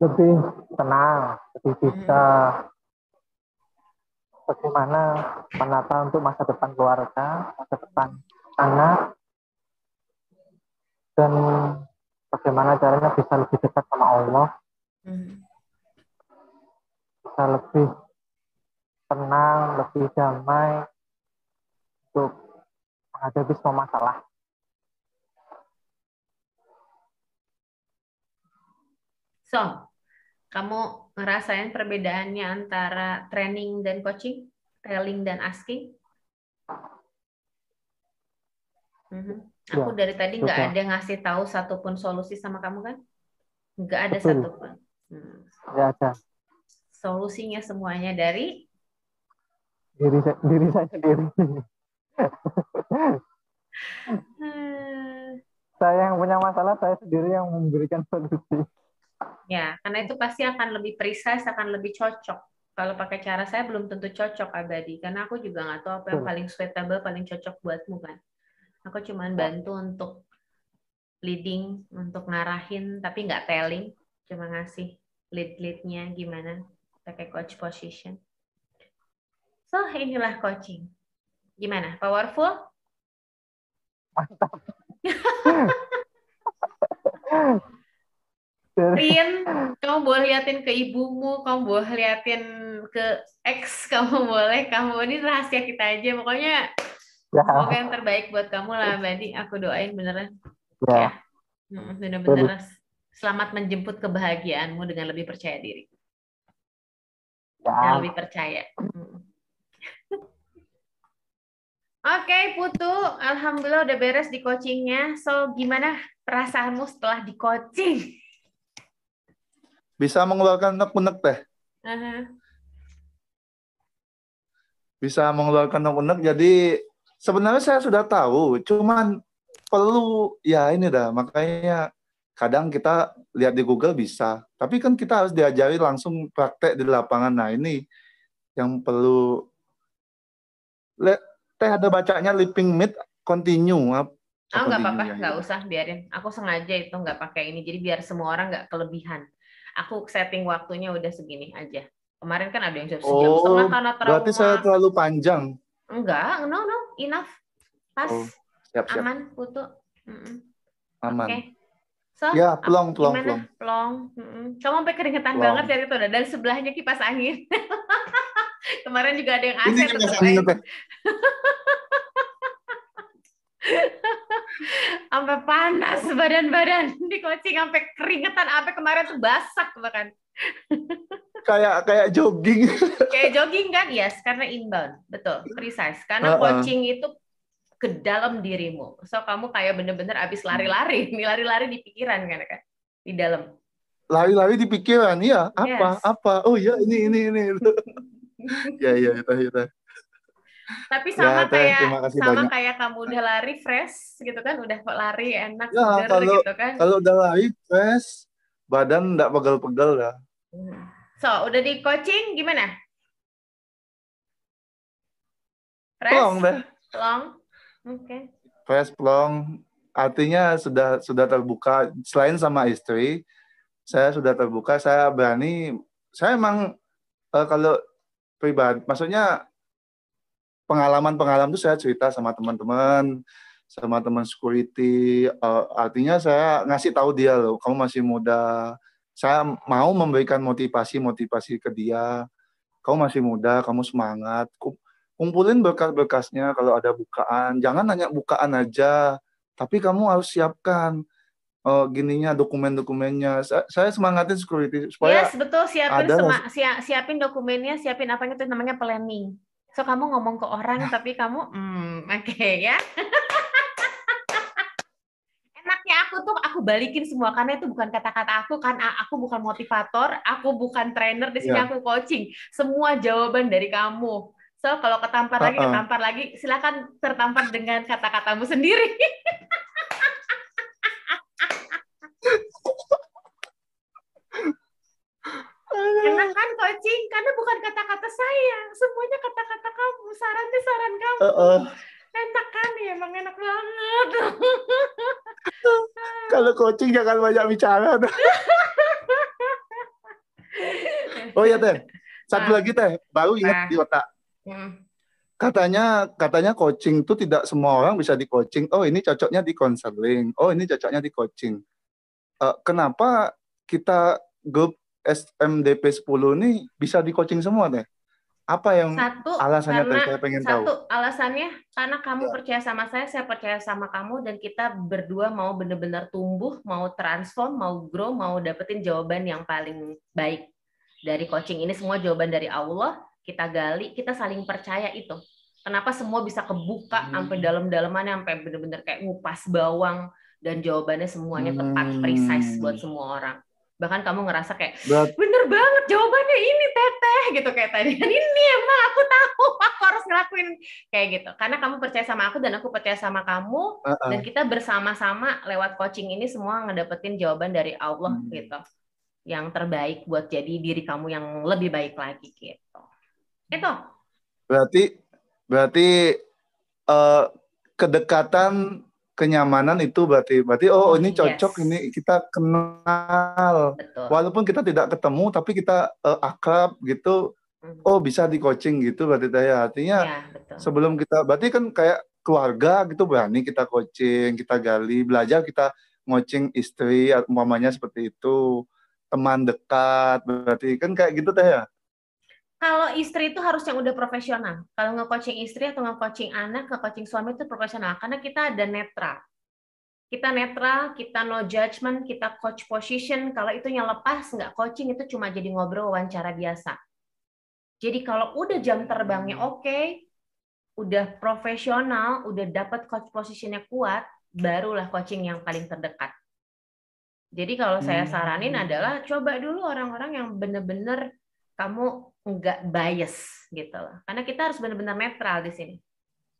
E: Lebih tenang, lebih bisa bagaimana menata untuk masa depan keluarga, masa depan anak, dan bagaimana caranya bisa lebih dekat sama Allah, bisa lebih tenang, lebih damai untuk menghadapi semua masalah.
B: So, kamu ngerasain perbedaannya antara training dan coaching? Telling dan asking? Aku dari tadi nggak ada ngasih tahu satupun solusi sama kamu kan? Nggak ada satupun.
E: Nggak ada.
B: Solusinya semuanya dari
E: diri saya sendiri. Saya yang punya masalah, saya sendiri yang memberikan solusi.
B: Ya, karena itu pasti akan lebih precise, akan lebih cocok. Kalau pakai cara saya belum tentu cocok, Abadi. Karena aku juga nggak tahu apa yang paling suitable, paling cocok buatmu kan. Aku cuma bantu untuk leading, untuk ngarahin, tapi nggak telling. Cuma ngasih lead-leadnya gimana pakai coach position. So, inilah coaching. Gimana? Powerful?
E: Mantap.
B: Rin, kamu boleh liatin ke ibumu, kamu boleh liatin ke ex, kamu ini rahasia kita aja. Pokoknya semoga yang terbaik buat kamu lah, Badi. Aku doain beneran. Ya. Bener-bener selamat menjemput kebahagiaanmu dengan lebih percaya diri. Dan lebih percaya. Oke, Putu. Alhamdulillah udah beres di coachingnya. So, gimana perasaanmu setelah di coaching?
P: Bisa mengeluarkan unek-unek, Teh. Bisa mengeluarkan unek-unek. Jadi sebenarnya saya sudah tahu, cuman perlu ya ini dah. Makanya kadang kita lihat di Google bisa, tapi kan kita harus diajari langsung praktek di lapangan. Nah, ini yang perlu. Teh ada bacanya living mid continue.
B: Nggak apa-apa, nggak usah, biarin. Aku sengaja itu nggak pakai ini, jadi biar semua orang nggak kelebihan. Aku setting waktunya udah segini aja. Kemarin kan ada yang sejam setengah karena trauma.
P: Berarti saya terlalu panjang.
B: Enggak, no, enough. Pas,
P: siap.
B: aman, Putu.
P: Aman.
B: Okay. So,
P: ya, plong.
B: Plong. Kamu sampai keringetan banget dari itu, dan sebelahnya kipas angin. Kemarin juga ada yang AC tuh. Sampai panas badan di coaching, sampai keringetan, sampai kemarin tuh basah bahkan.
P: kayak jogging.
B: Kayak jogging kan? Yes, karena inbound. Betul, precise. Karena coaching itu ke dalam dirimu. So kamu kayak bener-bener abis lari-lari di pikiran kan? Di dalam.
P: Lari-lari di pikiran, ya. Apa? Oh ya, ini. ya, kita.
B: Tapi sama kayak kamu udah lari fresh gitu kan, udah lari enak seger gitu kan.
P: Kalau udah lari fresh, badan enggak pegel-pegel dah.
B: So, udah di coaching gimana? Fresh?
P: Plong deh.
B: Plong. Oke.
P: Fresh, plong. Artinya sudah terbuka. Selain sama istri, saya sudah terbuka, saya berani. Saya emang kalau pribadi, maksudnya pengalaman itu saya cerita sama teman-teman, sama teman security. Artinya saya ngasih tahu dia loh, kamu masih muda. Saya mau memberikan motivasi ke dia. Kamu masih muda, kamu semangat. Kumpulin berkas-berkasnya kalau ada bukaan. Jangan hanya bukaan aja, tapi kamu harus siapkan gininya, dokumen-dokumennya. Saya semangatin security supaya
B: betul, siapin dokumennya, siapin apa itu namanya planning. So kamu ngomong ke orang tapi kamu oke, ya. Enaknya aku balikin semua karena itu bukan kata-kata aku kan, aku bukan motivator, aku bukan trainer, di sini aku coaching. Semua jawaban dari kamu. So kalau ketampar lagi, silakan tertampar dengan kata-katamu sendiri. Enak kan ya, emang enak banget.
P: Kalau coaching jangan banyak bicara. Oh ya Teh, satu lagi Teh, baru ingat di otak. Katanya coaching itu tidak semua orang bisa di coaching. Oh ini cocoknya di konseling. Oh ini cocoknya di coaching. Kenapa kita grup SMDP 10 ini bisa di coaching semua Teh? Apa yang alasannya Teh? Saya pengen tahu.
B: Satu, alasannya karena kamu percaya sama saya percaya sama kamu, dan kita berdua mau benar-benar tumbuh, mau transform, mau grow, mau dapetin jawaban yang paling baik dari coaching ini. Semua jawaban dari Allah, kita gali, kita saling percaya itu. Kenapa semua bisa kebuka sampai dalam-dalamannya, sampai benar-benar kayak ngupas bawang, dan jawabannya semuanya tepat, precise buat semua orang. Bahkan kamu ngerasa kayak, bener banget jawabannya ini Teteh, gitu kayak tadi. Dan ini emang aku tahu, aku harus ngelakuin kayak gitu. Karena kamu percaya sama aku dan aku percaya sama kamu, dan kita bersama-sama lewat coaching ini semua ngedapetin jawaban dari Allah gitu. Yang terbaik buat jadi diri kamu yang lebih baik lagi gitu. Itu.
P: Berarti kedekatan, kenyamanan itu berarti oh ini cocok, ini kita kenal.
B: Betul.
P: Walaupun kita tidak ketemu tapi kita akrab gitu. Oh bisa di coaching gitu berarti Teh. Artinya sebelum kita, berarti kan kayak keluarga gitu, berani kita coaching, kita gali, belajar kita coaching istri umpamanya seperti itu, teman dekat, berarti kan kayak gitu Teh ya.
B: Kalau istri itu harus yang udah profesional. Kalau nge-coaching istri atau nge-coaching anak, nge-coaching suami itu profesional. Karena kita ada netral. Kita netral, kita no judgment, kita coach position. Kalau itunya lepas, nggak coaching, itu cuma jadi ngobrol wawancara biasa. Jadi kalau udah jam terbangnya oke, udah profesional, udah dapat coach positionnya kuat, barulah coaching yang paling terdekat. Jadi kalau saya saranin adalah coba dulu orang-orang yang bener-bener kamu nggak bias gitu loh. Karena kita harus benar-benar netral di sini.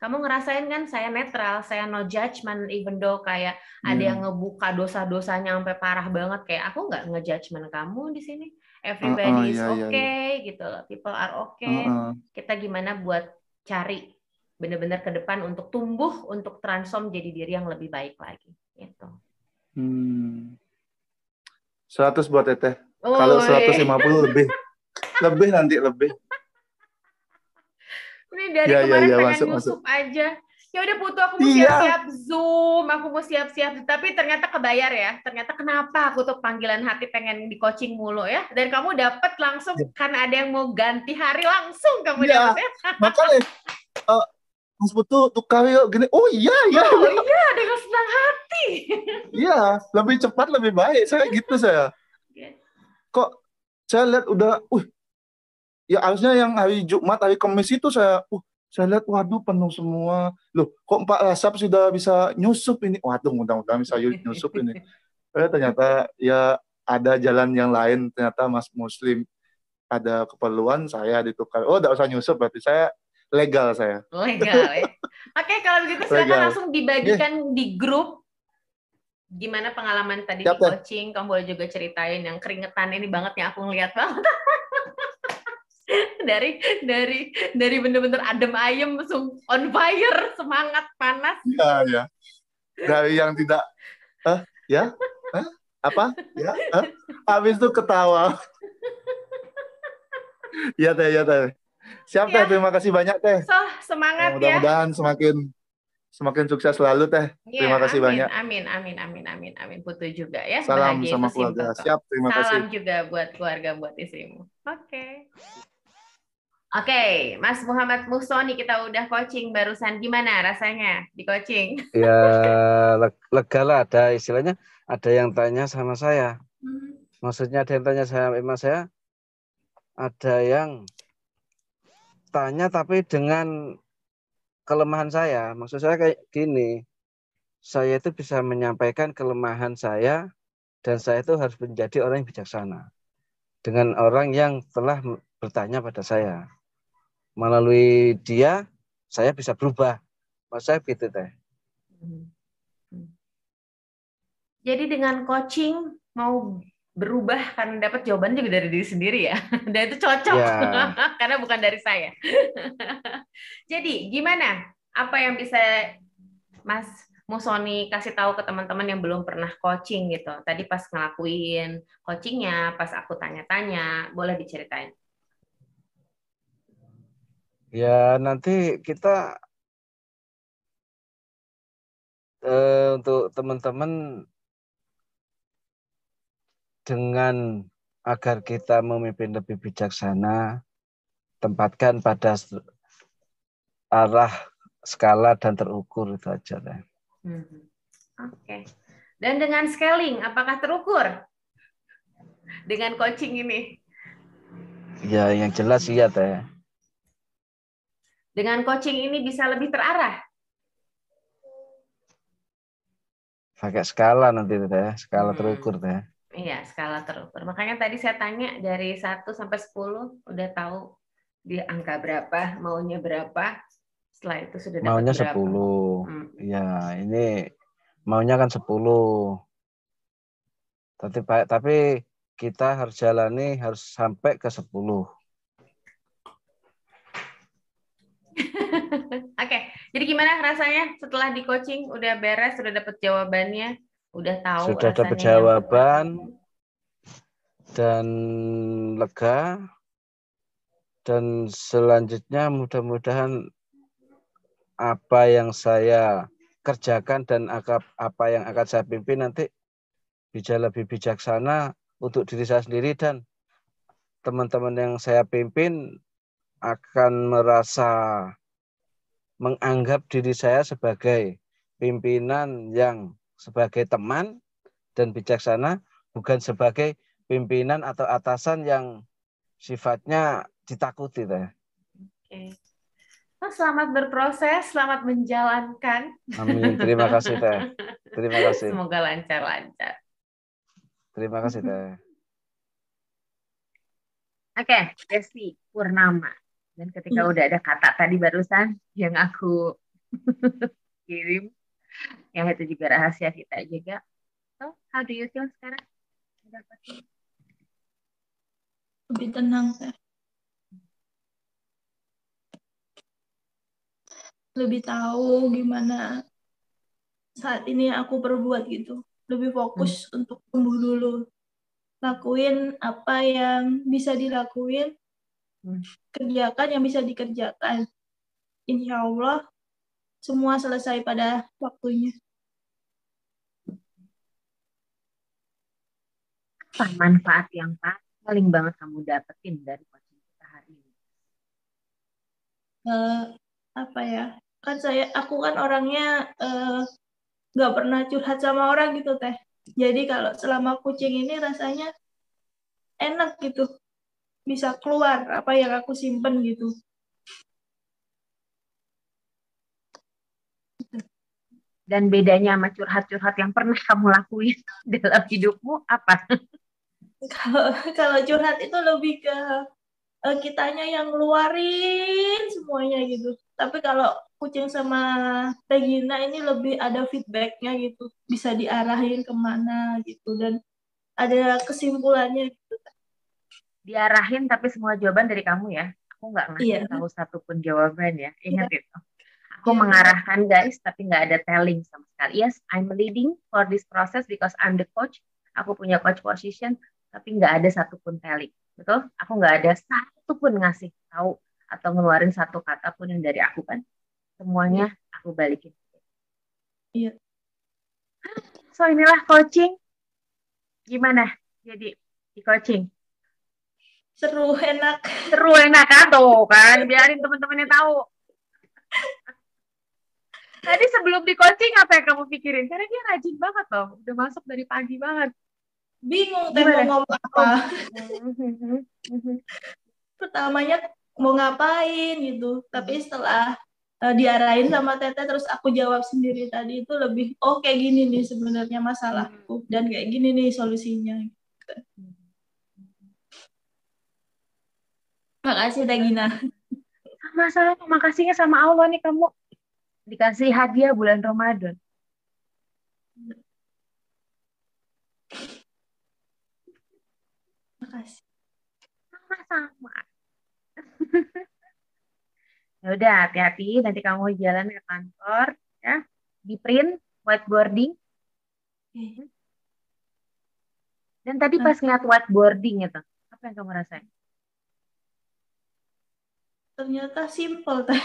B: Kamu ngerasain kan saya netral, saya no judgment, even though kayak ada yang ngebuka dosa-dosanya sampai parah banget, kayak aku nggak ngejudgment kamu di sini. Everybody is okay gitu loh. People are okay. Kita gimana buat cari benar-benar ke depan untuk tumbuh, untuk transform jadi diri yang lebih baik lagi gitu.
P: 100 buat Teteh. Kalau 150 lebih nanti lebih.
B: Ini dari kemarin pengen nyusup aja. Ya udah Putu, aku mau siap-siap Zoom, aku mau siap-siap. Tapi ternyata kebayar ya. Ternyata kenapa aku tuh panggilan hati pengen di coaching mulu ya. Dan kamu dapat langsung karena ada yang mau ganti hari langsung kamu dapat ya.
P: Makanya Mas Putu tukar yuk gini. Oh iya.
B: Oh iya, dengan senang hati.
P: Iya, lebih cepat lebih baik. Saya gitu saya. Kok saya lihat udah, ya harusnya yang hari Jumat, hari Kamis itu saya lihat, waduh penuh semua. Loh, kok Pak Rasap sudah bisa nyusup ini? Waduh, mudah-mudahan bisa nyusup ini. Ternyata ya ada jalan yang lain. Ternyata Mas Muslim ada keperluan, saya ditukar. Oh, tidak usah nyusup, berarti saya legal saya.
B: Legal ya. Oke, kalau begitu silakan langsung dibagikan di grup. Gimana pengalaman tadi di coaching? Kamu boleh juga ceritain yang keringetan ini banget yang aku ngeliat banget. dari bener-bener adem ayem langsung on fire, semangat panas.
P: Ya. Dari yang tidak habis itu ketawa. Ya Teh. Siap Teh, terima kasih banyak Teh.
B: Semangat ya.
P: Mudah-mudahan semakin sukses selalu Teh. Terima kasih banyak.
B: Amin. Putu juga ya.
P: Salam sama keluarga. Siap, terima kasih.
B: Salam juga buat keluarga, buat istrimu. Oke, Mas Muhammad Musoni, kita udah coaching barusan. Gimana rasanya di coaching?
Q: Ya lega lah, ada istilahnya ada yang tanya sama saya. Maksudnya ada yang tanya sama saya, ada yang tanya tapi dengan kelemahan saya. Maksud saya kayak gini, saya itu bisa menyampaikan kelemahan saya dan saya itu harus menjadi orang yang bijaksana dengan orang yang telah bertanya pada saya. Melalui dia, saya bisa berubah. Maksud saya gitu Teh.
B: Jadi dengan coaching mau berubah karena dapat jawaban juga dari diri sendiri ya. Dan itu cocok
Q: Ya.
B: karena bukan dari saya. Jadi gimana? Apa yang bisa Mas Musoni kasih tahu ke teman-teman yang belum pernah coaching gitu? Tadi pas ngelakuin coachingnya, pas aku tanya-tanya, boleh diceritain?
Q: Ya, nanti kita untuk teman-teman dengan agar kita memimpin lebih bijaksana, tempatkan pada arah, skala, dan terukur itu aja.
B: Oke. Dan dengan scaling, apakah terukur dengan coaching ini?
Q: Ya, yang jelas iya Teh.
B: Dengan coaching ini bisa lebih terarah?
Q: Pakai skala nanti Teh, skala terukur Teh.
B: Iya, skala terukur. Makanya tadi saya tanya dari 1 sampai 10, udah tahu di angka berapa, maunya berapa. Setelah itu sudah dapat
Q: Maunya
B: berapa.
Q: 10. Ya, ini maunya kan 10. Tapi kita harus jalani, harus sampai ke 10.
B: Oke, jadi gimana rasanya setelah di coaching? Udah beres, sudah dapat jawabannya, udah tahu
Q: Sudah dapat
B: rasanya
Q: jawaban dan lega. Dan selanjutnya mudah-mudahan apa yang saya kerjakan dan apa yang akan saya pimpin nanti bisa lebih bijaksana untuk diri saya sendiri, dan teman-teman yang saya pimpin akan merasa menganggap diri saya sebagai pimpinan yang sebagai teman dan bijaksana, bukan sebagai pimpinan atau atasan yang sifatnya ditakuti.
B: Oke. Oh, selamat berproses, selamat menjalankan.
Q: Amin. Terima kasih Teh. Terima kasih.
B: Semoga lancar-lancar.
Q: Terima kasih Teh.
B: Oke, Desi Purnama. Dan ketika udah ada kata tadi barusan yang aku kirim, yang itu juga rahasia kita juga. So, how do you feel sekarang?
R: Lebih tenang, Teh. Lebih tahu gimana saat ini aku perbuat gitu. Lebih fokus untuk tumbuh dulu. Lakuin apa yang bisa dilakuin, kerjakan yang bisa dikerjakan. Insya Allah semua selesai pada waktunya.
B: Apa manfaat yang paling banget kamu dapetin dari coaching kita hari ini?
R: Apa ya? Kan aku kan orangnya nggak pernah curhat sama orang gitu Teh. Jadi kalau selama coaching ini rasanya enak gitu, bisa keluar apa yang aku simpen gitu.
B: Dan bedanya sama curhat-curhat yang pernah kamu lakuin dalam hidupmu apa?
R: Kalau curhat itu lebih ke kitanya yang ngeluarin semuanya gitu. Tapi kalau kucing sama Regina ini lebih ada feedbacknya gitu, bisa diarahin kemana gitu, dan ada kesimpulannya gitu.
B: Diarahin tapi semua jawaban dari kamu ya. Aku nggak ngasih tahu satupun jawaban ya. Ingat itu. Aku mengarahkan guys, tapi nggak ada telling sama sekali. Yes, I'm leading for this process because I'm the coach. Aku punya coach position, tapi nggak ada satupun telling. Betul? Aku nggak ada satupun ngasih tahu atau ngeluarin satu kata pun yang dari aku kan. Semuanya aku balikin.
R: Iya.
B: So inilah coaching. Gimana? Jadi di coaching?
R: Seru, enak.
B: Seru, enak kan? Tuh kan, biarin teman-temannya tahu. Tadi sebelum di coaching apa yang kamu pikirin? Karena dia rajin banget loh, udah masuk dari pagi banget.
R: Bingung Teh mau ngomong apa. Pertamanya mau ngapain gitu, tapi setelah diarahin sama Teteh terus aku jawab sendiri tadi itu lebih kayak gini nih sebenarnya masalahku dan kayak gini nih solusinya. Makasih Teh Gina.
B: Sama-sama, makasihnya sama Allah nih kamu dikasih hadiah bulan Ramadan.
R: Makasih.
B: Sama-sama. Ya udah, hati-hati nanti kamu jalan ke kantor ya. Di print whiteboarding. Dan tadi pas ngeliat whiteboarding itu, apa yang kamu rasain?
R: Ternyata simple teh.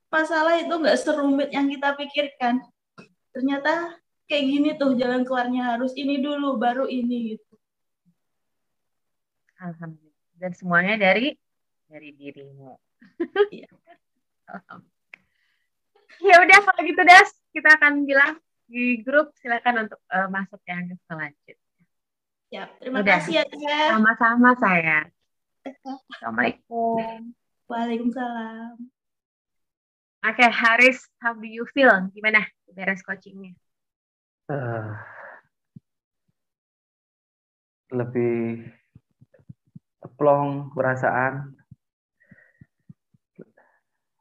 R: Masalah itu nggak serumit yang kita pikirkan. Ternyata kayak gini tuh jalan keluarnya, harus ini dulu baru ini gitu.
B: Alhamdulillah. Dan semuanya dari dirimu.
R: Iya.
B: Ya udah kalau gitu Das, kita akan bilang di grup silakan untuk masuk yang selanjutnya.
R: Ya, terima
B: Udah.
R: kasih ya Teh.
B: Sama-sama saya. Assalamualaikum.
R: Waalaikumsalam.
B: Oke, Haris, how do you feel? Gimana beres coachingnya?
F: Lebih plong perasaan,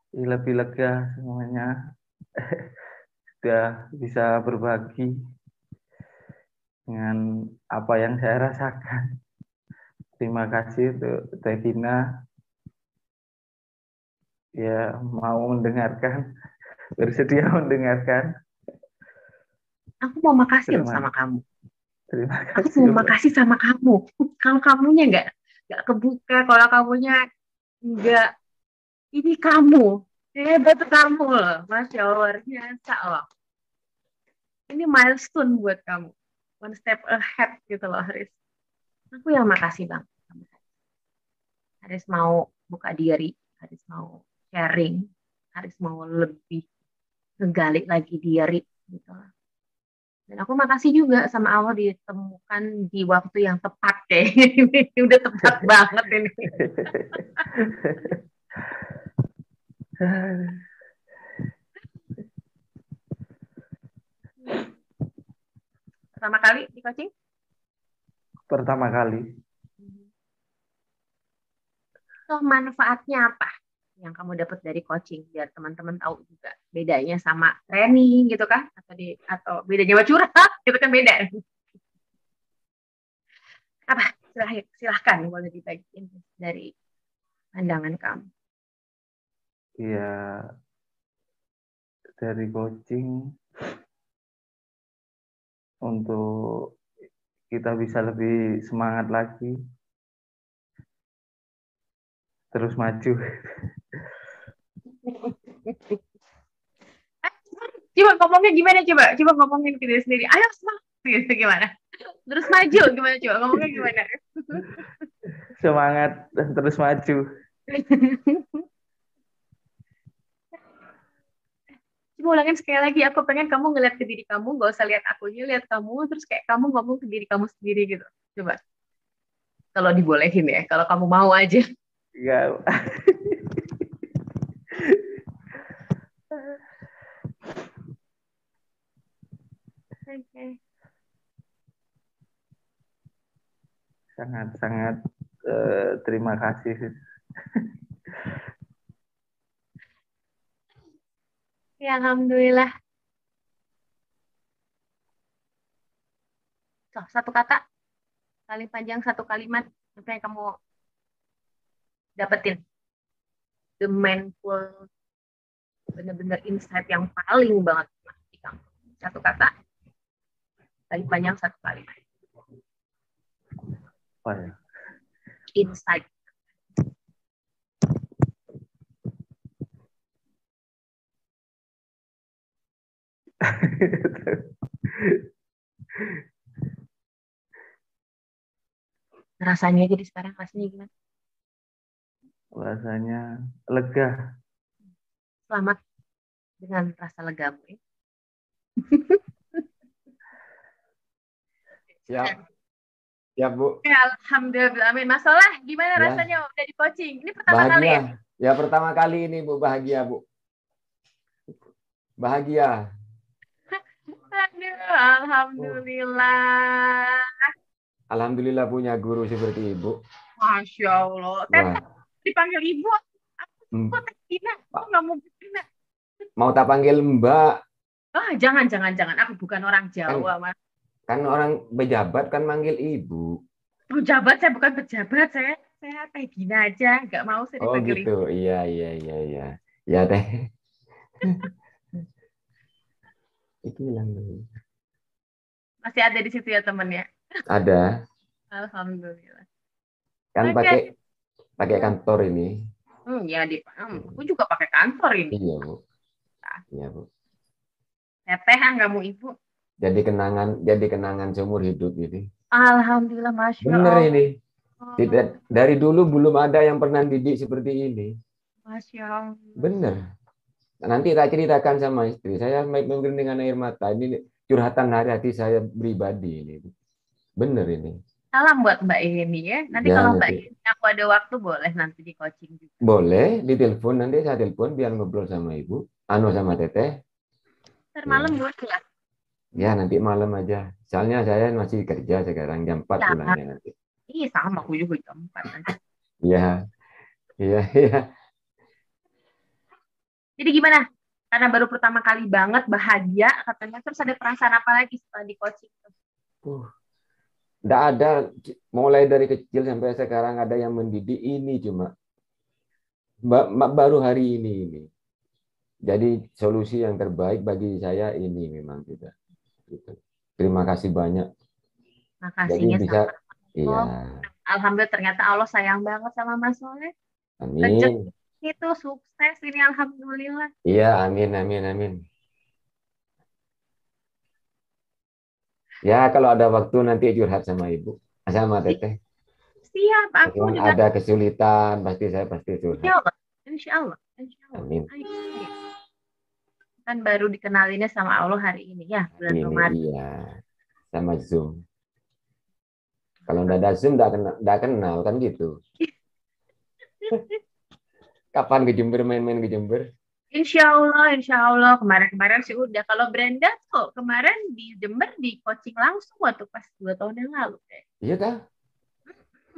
F: lebih lega semuanya. Sudah bisa berbagi dengan apa yang saya rasakan. Terima kasih untuk Teh Gina ya mau mendengarkan, bersedia mendengarkan.
B: Aku mau makasih loh sama kamu.
F: Terima
B: Aku
F: kasih.
B: mau makasih sama kamu. Kalau kamunya nggak kebuka, kalau kamunya nggak, ini kamu. Hebat kamu loh, Masya Allah, biasa loh. Ini milestone buat kamu. One step ahead gitu loh, Haris. Aku yang makasih Bang. Haris mau buka diri, Haris mau sharing, Haris mau lebih ngegali lagi diri gitu loh. Dan aku makasih juga sama Allah ditemukan di waktu yang tepat deh. Ini udah tepat banget ini. Pertama kali di coaching?
F: Pertama kali.
B: So, manfaatnya apa yang kamu dapat dari coaching biar teman-teman tahu juga bedanya sama training gitu kan, atau bedanya sama curhat gitu kan, beda. Apa? Silahkan boleh dibagiin dari pandangan kamu.
F: Iya, dari coaching untuk kita bisa lebih semangat lagi, terus maju.
B: Coba ngomongnya gimana, coba ngomongin ke diri sendiri. Ayo semangat gitu, gimana? Terus maju gimana, coba ngomongnya gimana?
F: Semangat dan terus maju.
B: Coba ulangin sekali lagi, aku pengen kamu ngeliat ke diri kamu, gak usah lihat akunya, lihat kamu, terus kayak kamu ngomong ke diri kamu sendiri gitu. Coba. Kalau dibolehin ya, kalau kamu mau aja.
F: Iya.
B: Okay.
F: Sangat-sangat terima kasih.
B: Ya, alhamdulillah. So, satu kata, paling panjang satu kalimat, apa yang kamu dapetin? The mindful, bener-bener insight yang paling banget di kamu. Satu kata, paling panjang satu kalimat.
F: Apa ya?
B: Insight. Rasanya jadi sekarang rasanya gimana?
F: Rasanya lega.
B: Selamat dengan rasa legamu.
S: Siap. Ya Bu.
B: Ya, alhamdulillah, amin. Masalah gimana
S: Ya.
B: rasanya udah di coaching? Ini pertama kali ya?
S: Bahagia. Ya pertama kali ini Bu, bahagia Bu. Bahagia.
B: Aduh, alhamdulillah.
S: Alhamdulillah punya guru seperti Ibu.
B: Masya Allah.
S: Wah.
B: Dipanggil ibu. Aku Teh Gina. Aku nggak mau Gina.
S: Mau tak panggil Mbak?
B: Ah, jangan. Aku bukan orang Jawa, Mas.
S: Kan orang pejabat kan manggil Ibu.
B: Pejabat, saya bukan pejabat, saya Teh Gina aja, nggak mau saya
S: Oh
B: dipanggil
S: gitu,
B: Ibu.
S: iya. Ya Teh. Itu hilang dulu.
B: Masih ada di situ ya temennya.
S: Ada,
B: Alhamdulillah.
S: kan
B: Oke.
S: pakai kantor ini.
B: Ya aku juga pakai kantor ini.
S: Iya Bu. Iya Bu.
B: Teteh nggak mau Ibu.
S: Jadi kenangan seumur hidup ini.
B: Alhamdulillah, Masya
S: Bener
B: Allah.
S: ini. Dari dulu belum ada yang pernah didik seperti ini.
B: Masya Allah.
S: Bener. Nanti tak ceritakan sama istri. Saya mungkin dengan air mata. Ini curhatan hati saya pribadi ini. Bener ini.
B: Salam buat Mbak Eni ya. Nanti
S: Ya,
B: kalau Mbak
S: nanti.
B: Eni aku ada waktu boleh nanti di coaching juga.
S: Boleh ditelepon, nanti saya telepon biar ngobrol sama Ibu. Sama Teteh.
B: Ntar malam boleh ya?
S: Ya nanti malam aja. Soalnya saya masih kerja sekarang jam 4
B: Ya.
S: pulangnya nanti.
B: Iya sama aku juga jam 4 nanti.
S: Iya.
B: Jadi gimana? Karena baru pertama kali banget bahagia katanya, terus ada perasaan apa lagi setelah di coaching?
S: Nggak ada, mulai dari kecil sampai sekarang ada yang mendidik ini cuma baru hari ini. Jadi solusi yang terbaik bagi saya ini memang tidak. Gitu. Terima kasih banyak.
B: Makasihnya
S: Jadi bisa,
B: sama
S: iya.
B: Alhamdulillah ternyata Allah sayang banget sama Mas Soleh.
S: Amin.
B: Rezeki itu sukses ini alhamdulillah.
S: Iya, amin. Ya, kalau ada waktu nanti curhat sama Ibu, sama Teteh.
B: Siap, aku
S: Yang
B: juga.
S: ada kesulitan, saya pasti curhat.
B: Insya Allah.
S: Amin.
B: Ayo. Kan baru dikenalinnya sama Allah hari ini ya, bulan Ramadan.
S: Iya, sama Zoom. Kalau nggak ada Zoom, nggak kenal kan gitu. Kapan ke Jember, main-main ke Jember?
B: Insya Allah. Kemarin sih udah. Kalau Brenda tuh kemarin di Jember di coaching langsung waktu pas 2 tahun yang lalu.
S: Iya kah?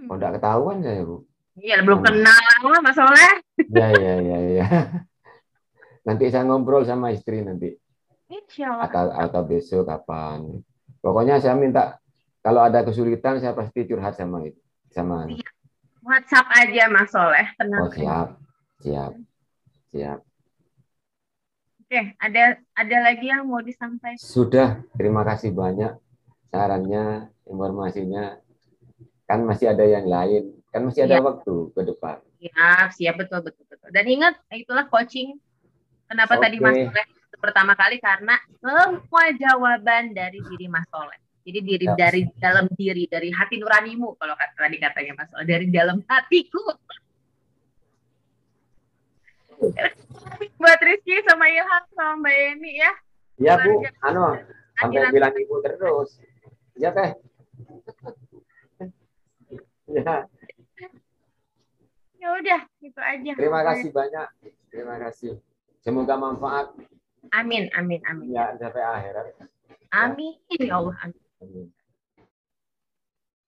S: Oh, nggak ketahuan saya, Bu.
B: Iya, belum kenal lah Mas Soleh.
S: Iya. Nanti saya ngobrol sama istri nanti.
B: Insya Allah.
S: Atau besok kapan. Pokoknya saya minta kalau ada kesulitan saya pasti curhat sama itu.
B: WhatsApp aja Mas Soleh, tenang.
S: Oh, siap.
B: Oke, ada lagi yang mau disampaikan?
S: Sudah, terima kasih banyak sarannya, informasinya. Kan masih ada yang lain, kan masih ada waktu ke depan.
B: Siap, betul. Dan ingat, itulah coaching. Kenapa tadi Mas Soleh pertama kali? Karena semua jawaban dari diri Mas Soleh. Jadi dari dalam diri, dari hati nuranimu, kalau tadi katanya Mas Soleh, dari dalam hatiku. Buat Rizky sama Ilham sama Mbak Eni ya.
S: Iya Bu, sampai bilang Ibu terus. Iya Teh.
B: Ya udah, gitu aja.
S: Terima kasih banyak. Terima kasih. Semoga manfaat.
B: Amin.
S: Ya, sampai akhirat.
B: Amin ya Allah. Amin.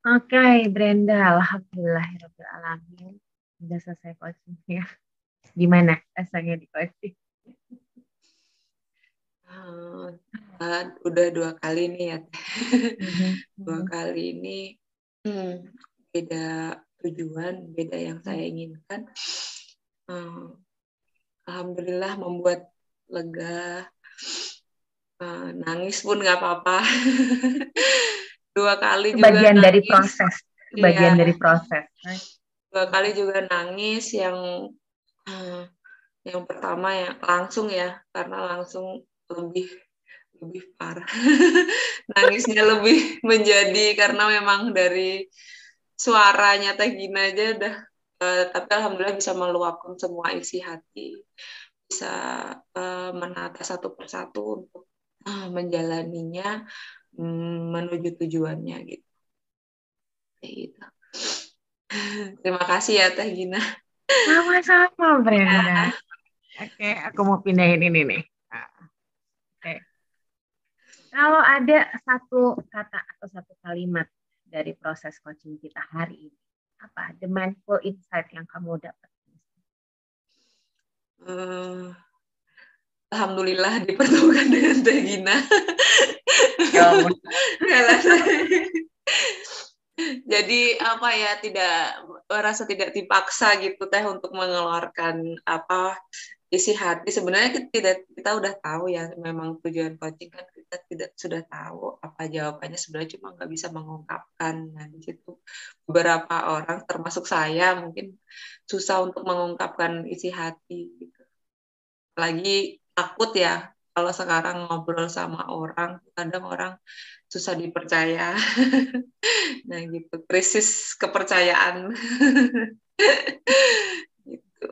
B: Oke, Brenda, alhamdulillahirobbilalamin. Udah selesai coachingnya. Gimana rasanya di coaching?
T: Udah 2 kali nih ya. 2 kali ini beda tujuan, beda yang saya inginkan. Alhamdulillah membuat lega. Nangis pun nggak apa-apa. 2 kali juga
B: bagian
T: nangis.
B: Dari proses. Bagian dari proses.
T: 2 kali juga nangis. Yang pertama ya langsung ya, karena langsung lebih parah. Nangisnya lebih menjadi karena memang dari suaranya Teh Gina aja udah. Tapi alhamdulillah bisa meluapkan semua isi hati, bisa menata satu persatu untuk menjalaninya menuju tujuannya gitu. Kayak gitu. Terima kasih ya Teh Gina.
B: Sama-sama Brenda. Oke, aku mau pindahin ini nih. Oke. Kalau ada satu kata atau satu kalimat dari proses coaching kita hari ini, apa? The mindful insight yang kamu dapat.
T: Alhamdulillah dipertemukan dengan Teh Gina. Jadi apa ya, tidak merasa tidak dipaksa gitu teh untuk mengeluarkan apa isi hati. Sebenarnya kita udah tahu ya, memang tujuan coaching kan kita tidak sudah tahu apa jawabannya, sebenarnya cuma nggak bisa mengungkapkan. Nah di situ beberapa orang termasuk saya mungkin susah untuk mengungkapkan isi hati gitu. Lagi takut ya kalau sekarang ngobrol sama orang, kadang orang susah dipercaya. Nah gitu, krisis kepercayaan. Gitu.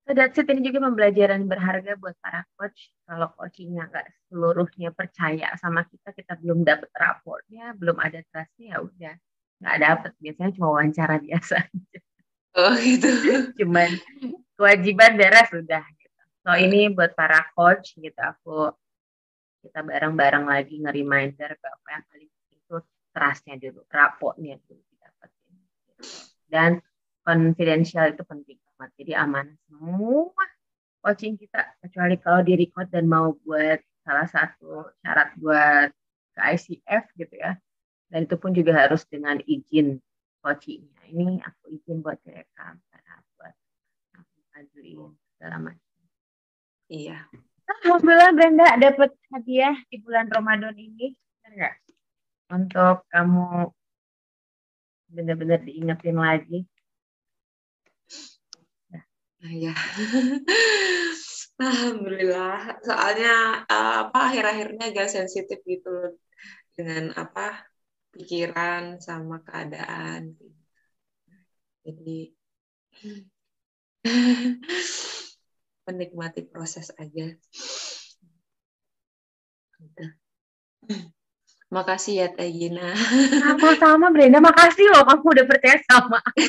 B: So that's it. Ini juga pembelajaran berharga buat para coach. Kalau coachingnya nggak seluruhnya percaya sama kita, kita belum dapat raportnya, belum ada trustnya, ya udah nggak dapet. Biasanya cuma wawancara biasa.
T: Oh gitu.
B: Cuman kewajiban beres sudah. Gitu. So ini buat para coach gitu, kita bareng-bareng lagi nge-reminder bahwa yang paling penting itu trustnya dulu, raportnya dulu didapetin. Dan confidential itu penting banget. Jadi amanah semua coaching kita, kecuali kalau di record dan mau buat salah satu syarat buat ke ICF gitu ya. Dan itu pun juga harus dengan izin coachingnya. Ini aku izin buat direkam, karena buat aku ajuin segala macam.
T: Iya.
B: Alhamdulillah Brenda dapat hadiah di bulan Ramadan ini, benar nggak? Untuk kamu benar-benar diingetin lagi.
T: Ya. Alhamdulillah. Soalnya akhir-akhirnya agak sensitif gitu loh dengan pikiran sama keadaan. Jadi menikmati proses aja. Makasih ya Teh Gina.
B: Sama-sama Brenda, makasih loh kamu udah percaya sama aku.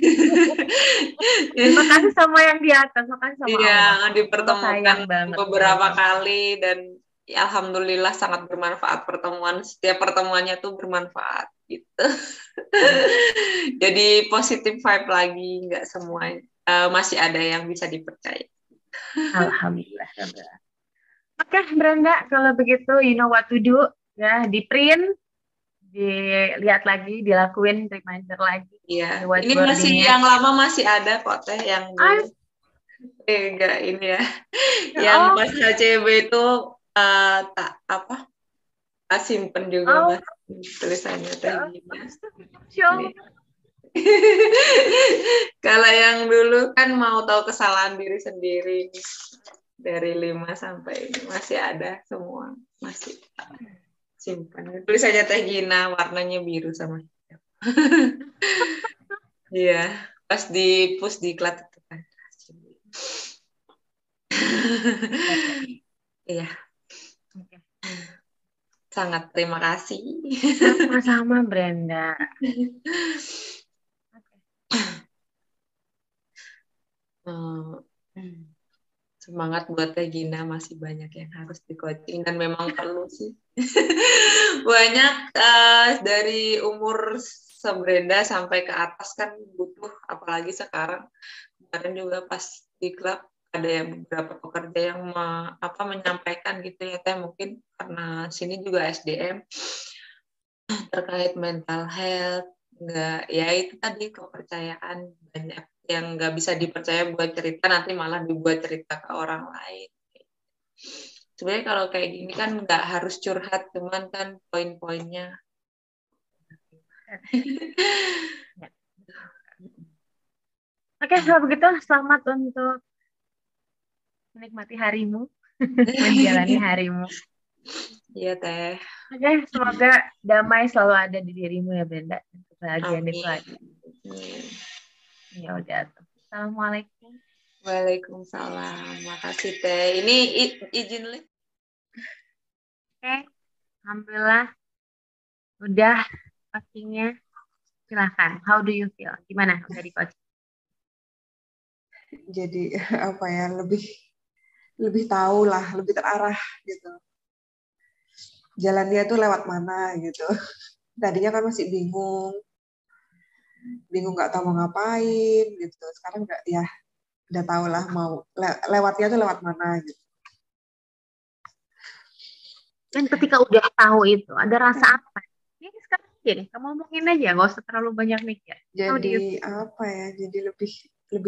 B: Makasih sama yang di atas, makasih sama Allah.
T: Dipertemukan beberapa kali dan ya, alhamdulillah sangat bermanfaat pertemuan. Setiap pertemuannya tuh bermanfaat gitu. Jadi positive vibe lagi, nggak semua masih ada yang bisa dipercaya.
B: Alhamdulillah. Oke Brenda, kalau begitu you know what to do. Ya, di print, dilihat lagi, dilakuin reminder lagi.
T: Iya. Ini masih yang lama masih ada kok Teh, yang dulu. Enggak ini ya. Yang pas HCB itu tak simpen juga Mas tulisannya Teh Gina. Kalau yang dulu kan mau tahu kesalahan diri sendiri, dari 5 sampai ini masih ada semua, masih simpan. Tulisannya Teh Gina, warnanya biru sama hijau. Iya, pas di push di klat itu kan. Iya. Sangat terima kasih.
B: Sama-sama Brenda.
T: Semangat buat Teh Gina, masih banyak yang harus di coaching dan memang perlu sih. Banyak dari umur Brenda sampai ke atas kan butuh, apalagi sekarang. Kemarin juga pas di klub ada yang beberapa pekerja yang menyampaikan gitu ya Teh, mungkin karena sini juga SDM terkait mental health, nggak ya itu tadi kepercayaan, banyak yang nggak bisa dipercaya buat cerita, nanti malah dibuat cerita ke orang lain. Sebenarnya kalau kayak gini kan nggak harus curhat, cuman kan poin-poinnya.
B: Oke, kalau begitu selamat untuk menikmati harimu, menjalani harimu.
T: Iya Teh.
B: Oke, semoga damai selalu ada di dirimu ya Brenda. Kebahagiaan itu ada. Ya udah. Assalamualaikum.
T: Waalaikumsalam. Makasih Teh. Ini izin lihat.
B: Oke. Alhamdulillah. Udah coachingnya. Silahkan. How do you feel? Gimana udah di coaching?
U: Jadi lebih tahu lah, lebih terarah gitu. Jalan dia tuh lewat mana gitu. Tadinya kan masih bingung nggak tahu mau ngapain gitu. Sekarang udah tahu lah mau lewatnya tuh lewat mana gitu.
B: Dan ketika udah tahu itu ada rasa apa? Ya sekarang aja deh. Kamu omongin aja, nggak usah terlalu banyak mikir.
U: Jadi apa ya? Jadi lebih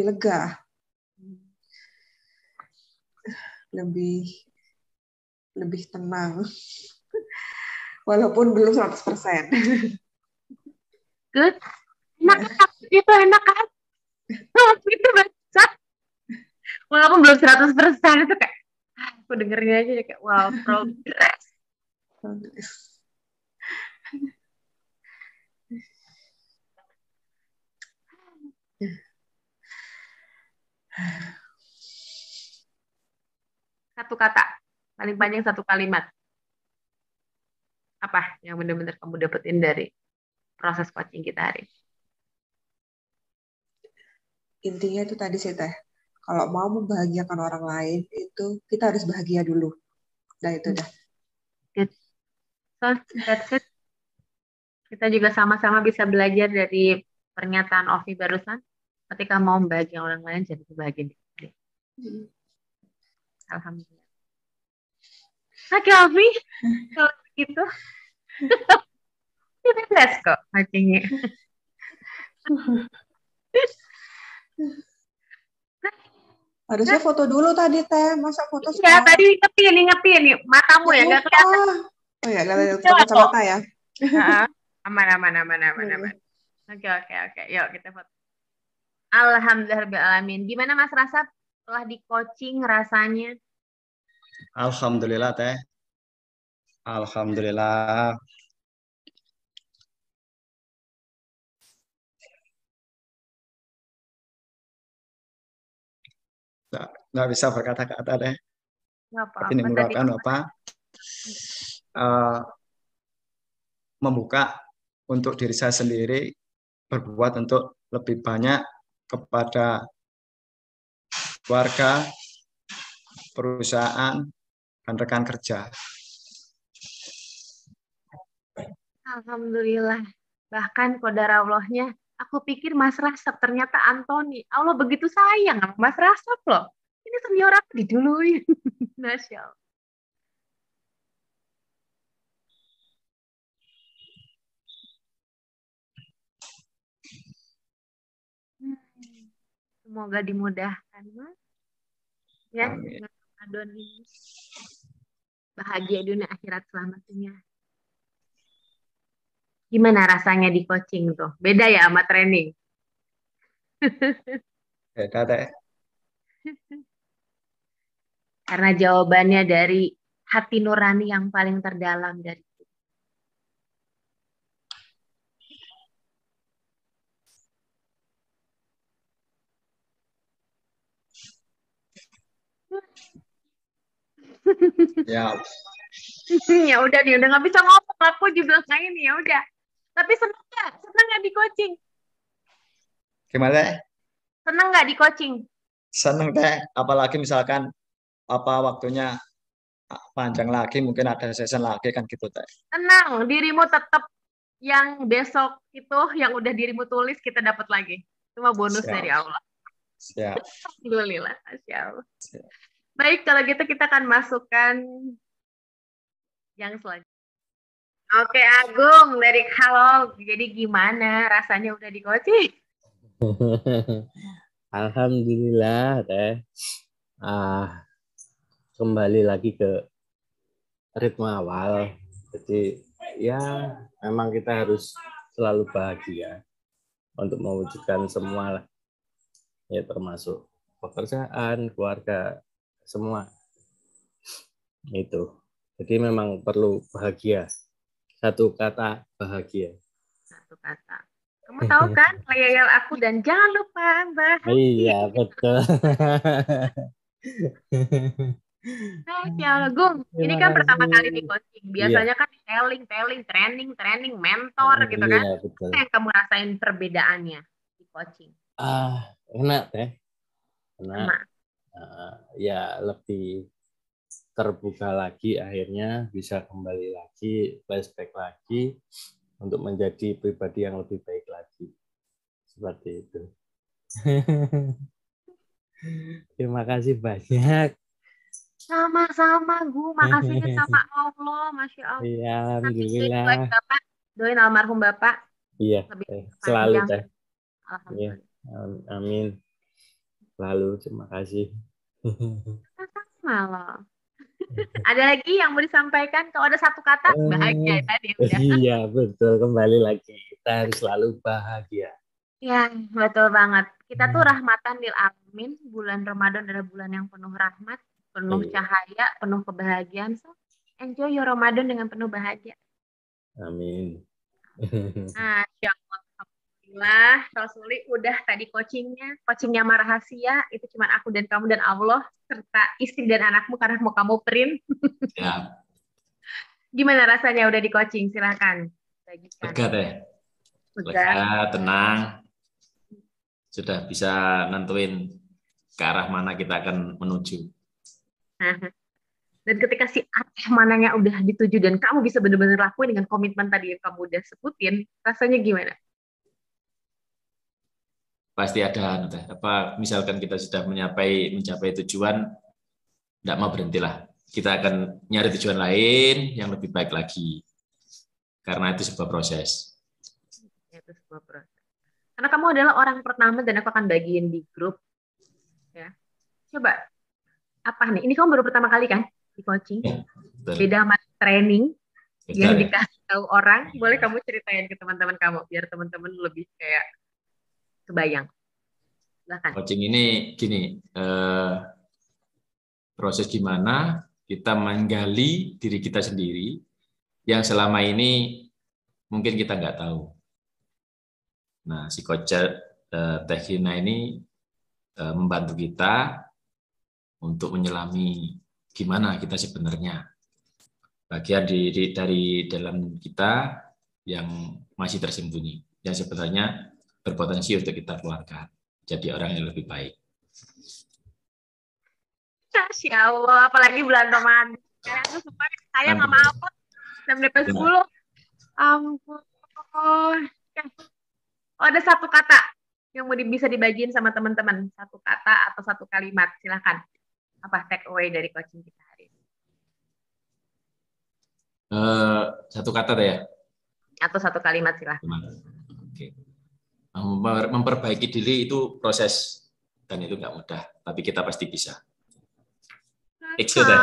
U: lega, lebih tenang. Walaupun belum 100%.
B: Good. Enak kan? Itu enak kan? Itu baca. Walaupun belum 100% itu kayak, aku dengerin aja kayak, wow, progress. Satu kata, paling panjang satu kalimat. Apa yang benar-benar kamu dapetin dari proses coaching kita hari ini?
U: Intinya itu tadi sih Teh. Kalau mau membahagiakan orang lain, itu kita harus bahagia dulu. Nah itu dah.
B: Good. So, that's it. Kita juga sama-sama bisa belajar dari pernyataan Ovi barusan. Ketika mau membahagiakan orang lain, jadi bahagia diri. Alhamdulillah. Oke, Ovi. Kalau begitu, beres kok coachingnya.
U: Harusnya foto dulu tadi Teh, masa foto
B: Ya,
U: sekarang?
B: tadi ingetin nih matamu ya, nggak kelihatan.
U: Oh ya, nggak kelihatan kacamata ya.
B: Aman. Oke. Yuk kita foto. Alhamdulillahirrahmanirrahim. Gimana Mas Rasa setelah di coaching rasanya?
A: Alhamdulillah Teh. Alhamdulillah. Nggak bisa berkata-kata Teh.
B: Apa-apa.
A: Ini merupakan membuka untuk diri saya sendiri, berbuat untuk lebih banyak kepada keluarga, perusahaan, dan rekan kerja.
B: Alhamdulillah. Bahkan qadar Allahnya, aku pikir Mas Rasap, ternyata Antoni. Allah begitu sayang sama Mas Rasap loh. Ini senior aku diduluin. Masya Allah. Semoga dimudahkan, Mas. Ya, Ramadan ini. Bahagia dunia akhirat selamanya. Gimana rasanya di coaching tuh? Beda ya sama training?
A: Beda Teh.
B: Karena jawabannya dari hati nurani yang paling terdalam dari itu.
A: Ya.
B: Ya udah nih, udah nggak bisa ngomong, aku juga kayak ini, ya udah. Tapi seneng nggak di coaching?
A: Gimana Teh?
B: Seneng nggak di coaching?
A: Seneng Teh, apalagi misalkan waktunya panjang lagi, mungkin ada session lagi kan gitu Teh.
B: Tenang, dirimu tetap yang besok itu yang udah dirimu tulis kita dapat lagi. Cuma bonus dari Allah.
A: Siap.
B: Alhamdulillah, Masya Allah. Baik, kalau gitu kita akan masukkan yang selanjutnya. Oke, Agung dari Halo. Jadi gimana rasanya udah di coaching?
C: Alhamdulillah Teh. Kembali lagi ke ritme awal. Jadi ya memang kita harus selalu bahagia untuk mewujudkan semua lah. Ya termasuk pekerjaan, keluarga, semua. Itu. Jadi memang perlu bahagia. Satu kata, bahagia.
B: Satu kata. Kamu tahu kan layar aku dan jangan lupa bahagia.
C: Iya, betul.
B: Ya Allah, Gung. Ini kan pertama kali di coaching. Biasanya kan training, mentor gitu kan.
C: Iya, betul.
B: Apa yang kamu rasain perbedaannya di coaching?
C: Enak Teh. Enak. Ya lebih terbuka lagi, akhirnya bisa kembali lagi, flashback lagi untuk menjadi pribadi yang lebih baik lagi. Seperti itu. Terima kasih banyak.
B: Sama-sama, Gu. Makasihnya sama Allah. Masya Allah.
C: Iya, alhamdulillah.
B: Doain almarhum Bapak
C: Iya,
B: lebih
C: selalu
B: panjang.
C: Teh. Iya,
B: Alhamdulillah.
C: amin. Selalu, terima kasih.
B: Malah. Ada lagi yang mau disampaikan? Kalau ada satu kata, bahagia tadi udah.
C: Iya, betul. Kembali lagi. Kita harus selalu bahagia.
B: Ya, betul banget. Kita tuh rahmatan lil alamin. Bulan Ramadan adalah bulan yang penuh rahmat, penuh
C: Iya.
B: cahaya, penuh kebahagiaan. So, enjoy your Ramadan dengan penuh bahagia.
C: Amin.
B: Nah, ya Allah. Alhamdulillah, Rasuli udah tadi coachingnya mah rahasia, itu cuma aku dan kamu dan Allah, serta istri dan anakmu karena mau kamu print.
D: Ya,
B: Gimana rasanya udah di coaching? Silakan bagikan.
D: lega Teh. Lega, tenang. Sudah bisa nentuin ke arah mana kita akan menuju.
B: Dan ketika si arah mananya udah dituju dan kamu bisa benar-benar lakuin dengan komitmen tadi yang kamu udah sebutin, rasanya gimana?
D: Pasti ada, apa misalkan kita sudah mencapai tujuan, tidak mau berhentilah. Kita akan nyari tujuan lain yang lebih baik lagi. Karena itu sebuah proses.
B: Itu sebuah proses. Karena kamu adalah orang pertama dan aku akan bagiin di grup. Ya. Coba, apa nih? Ini kamu baru pertama kali kan di coaching?
D: Ya,
B: beda sama training
D: betul,
B: yang
D: ya.
B: dikasih tahu orang. Boleh kamu ceritain ke teman-teman kamu biar teman-teman lebih kayak kebayang. Silakan.
D: Coaching ini gini, proses gimana kita menggali diri kita sendiri yang selama ini mungkin kita nggak tahu. Nah, si coach Teh Gina ini membantu kita untuk menyelami gimana kita sebenarnya. Bagian dari dalam kita yang masih tersembunyi, yang sebenarnya berpotensi untuk kita keluarkan. Jadi orang yang lebih baik.
B: Masya Allah, apalagi bulan Ramadan. Sekarang tuh supaya saya nggak mau DP10. Ampun. Oh, ada satu kata yang mau bisa dibagiin sama teman-teman. Satu kata atau satu kalimat. Silahkan. Apa take away dari coaching kita hari ini?
D: Satu kata deh ya?
B: Atau satu kalimat silahkan.
D: Oke. Memperbaiki diri itu proses. Dan itu nggak mudah. Tapi kita pasti bisa. Itu deh.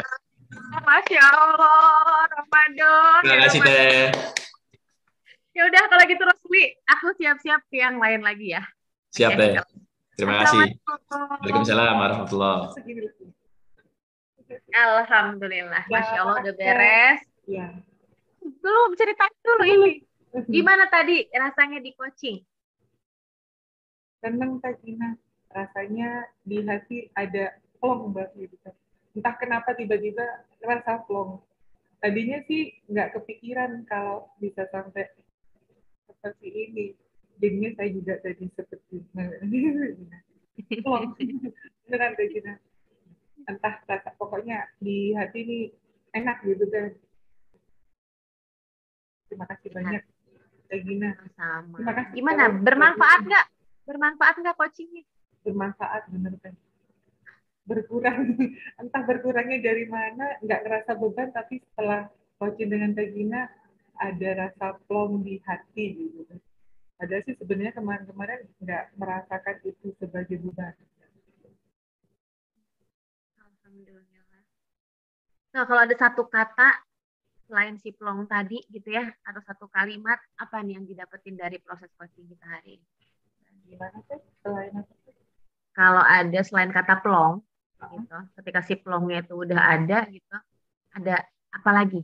B: Masya Allah, Ramadan.
D: Terima kasih Teh.
B: Ya udah kalau gitu Rosli, aku siap-siap ke yang lain lagi ya.
D: Siap Teh. Terima kasih. Waalaikumsalam warahmatullahi wabarakatuh.
B: Alhamdulillah, Masya Allah udah beres.
U: Ya.
B: Belum cerita dulu ini. Gimana tadi rasanya di coaching?
U: Seneng Kak Gina. Rasanya di hati ada plong banget gitu. Entah kenapa tiba-tiba rasa plong. Tadinya sih nggak kepikiran kalau bisa sampai seperti ini. Jadinya saya juga tadi seperti plong. Beneran Kak Gina. Entah rasa pokoknya di hati ini enak gitu kan. Terima kasih banyak Kak Gina.
B: Sama.
U: Terima kasih.
B: Gimana? Bermanfaat nggak? Bermanfaat nggak coachingnya?
U: Bermanfaat bener kan. Berkurang, entah berkurangnya dari mana, nggak ngerasa beban, tapi setelah coaching dengan Kak Gina, ada rasa plong di hati gitu. Padahal sih sebenarnya kemarin-kemarin nggak merasakan itu sebagai beban.
B: Alhamdulillah. Nah, kalau ada satu kata selain si plong tadi gitu ya, atau satu kalimat, apa nih yang didapetin dari proses coaching kita hari ini?
U: Gimana sih selain apa?
B: Kalau ada selain kata plong, gitu, ketika si plongnya itu udah ada gitu, ada apa lagi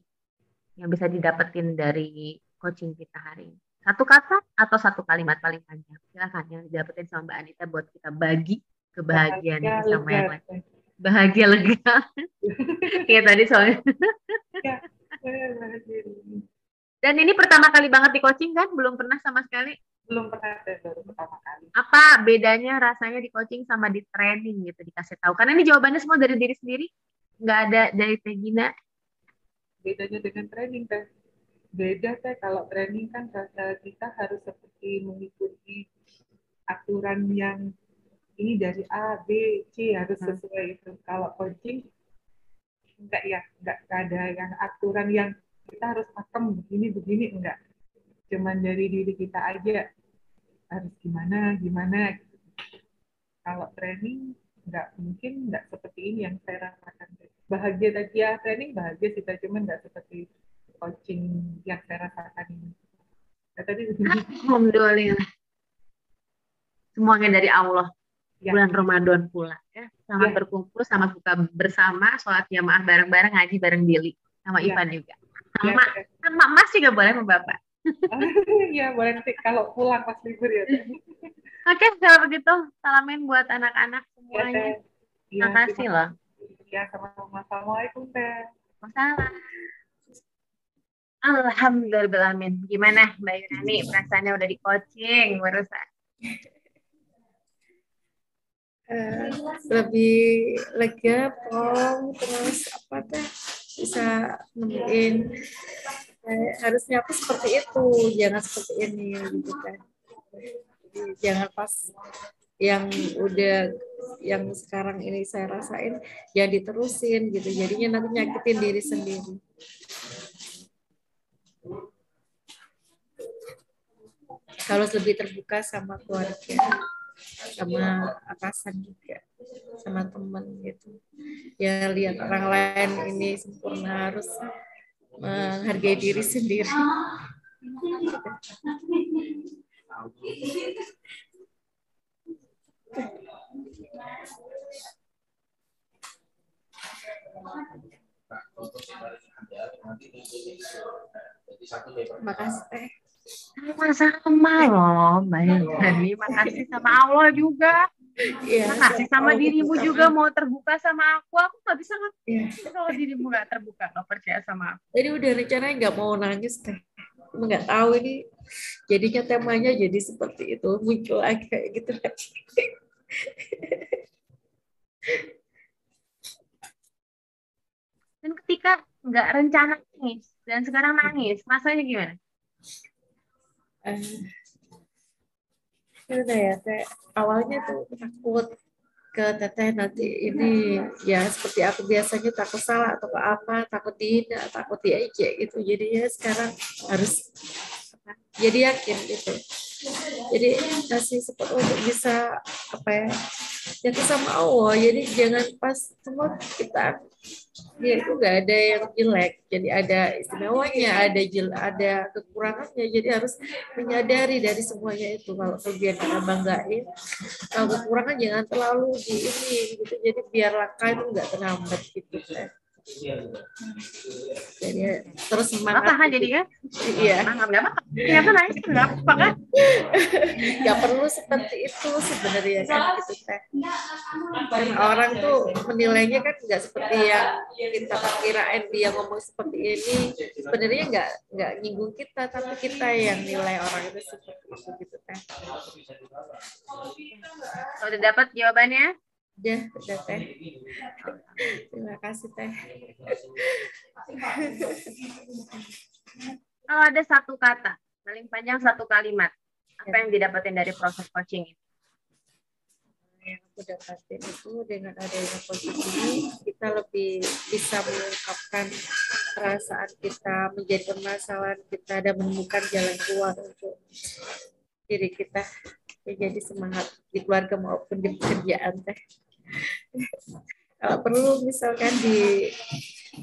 B: yang bisa didapetin dari coaching kita hari ini? Satu kata atau satu kalimat paling panjang? Silakan yang didapetin sama Mbak Anita buat kita bagi kebahagiaan ini sama yang lain. Bahagia lega. Kayak tadi soalnya. Dan ini pertama kali banget di coaching kan? Belum pernah sama sekali?
U: Belum pernah, baru pertama kali.
B: Apa bedanya rasanya di coaching sama di training gitu dikasih tahu? Karena ini jawabannya semua dari diri sendiri, nggak ada dari Teh Gina.
U: Bedanya dengan training Teh. Beda Teh, kalau training kan kita harus seperti mengikuti aturan yang ini dari A, B, C harus sesuai itu. Kalau coaching enggak ya, enggak ada yang aturan yang kita harus pakem begini enggak.
G: cuman dari diri kita aja harus gimana gimana. Kalau training nggak seperti ini yang saya rasakan. Bahagia tadi ya, training bahagia sih, cuman nggak seperti coaching yang saya rasakan ini. Tadi
B: Alhamdulillah. Semuanya dari Allah.
G: Ya.
B: Bulan Ramadan pula ya. Selamat berkumpul, selamat buka bersama, sholat jamaah bareng-bareng, ngaji bareng Billy sama
G: Ya.
B: Ivan juga. Sama Mas juga boleh sama Bapak.
G: Iya, boleh nanti kalau pulang pas libur ya.
B: Oke, kalau begitu salamin buat anak-anak semuanya.
G: Ya,
B: Makasih loh.
G: Ya, sama-sama. Assalamualaikum, Teh.
B: Wassalam. Alhamdulillahirrahmanirrahim. Gimana Mbak Yunani? Perasaannya udah di coaching barusan?
V: Lebih lega, plong, terus apa teh bisa nemuin harusnya aku seperti itu, jangan seperti ini gitu kan. Jangan pas yang udah yang sekarang ini saya rasain jangan diterusin gitu, jadinya nanti nyakitin diri sendiri. Harus lebih terbuka sama keluarga, sama atasan juga, sama teman gitu. Ya lihat orang lain ini sempurna, harus menghargai diri sendiri. Makasih Teh.
B: Sama-sama loh Mbak Yunani. Makasih sama Allah juga.
V: Ya,
B: makasih sama dirimu
V: sama.
B: juga mau terbuka sama aku. Aku nggak bisa kalau dirimu nggak terbuka, nggak percaya sama aku.
V: Jadi udah rencananya nggak mau nangis Teh. Cuma nggak tahu ini jadinya temanya jadi seperti itu, muncul lagi kayak gitu.
B: Dan ketika nggak rencana nangis dan sekarang nangis, rasanya gimana?
V: Udah ya, Teh. Awalnya tuh takut ke Teteh nanti ini ya seperti aku biasanya takut salah atau apa, takut dihina, takut diejek gitu. Jadinya sekarang harus jadi yakin gitu. Jadi kasih support untuk bisa apa ya, jatuh sama Allah. Jadi jangan pas semua kita dia itu nggak ada yang jelek, jadi ada istimewanya, ada kekurangannya. Jadi harus menyadari dari semuanya itu. Kalau kelebihan kita banggain, kalau kekurangan jangan terlalu di ini gitu. Jadi biar langkah itu nggak terhambat gitu kan. Jadi terus semangat.
B: Apa kan jadi kan?
V: Iya.
B: Nggak apa-apa. Ternyata nangis nggak apa kan?
V: Nggak perlu seperti itu sebenarnya kan gitu Teh. Karena orang tuh menilainya kan nggak seperti yang kita kirain, dia ngomong seperti ini. Sebenarnya nggak nyinggung kita, tapi kita yang nilai orang itu seperti itu gitu Teh.
B: Udah dapat jawabannya?
V: Ya, udah Teh. Terima kasih Teh.
B: Kalau ada satu kata, paling panjang satu kalimat, apa yang didapetin dari proses coaching itu?
V: Yang aku dapatin itu dengan adanya coaching ini, kita lebih bisa mengungkapkan perasaan kita, menjadi permasalahan kita, dan menemukan jalan keluar untuk diri kita. Jadi semangat di keluarga maupun di pekerjaan Teh. Kalau perlu misalkan di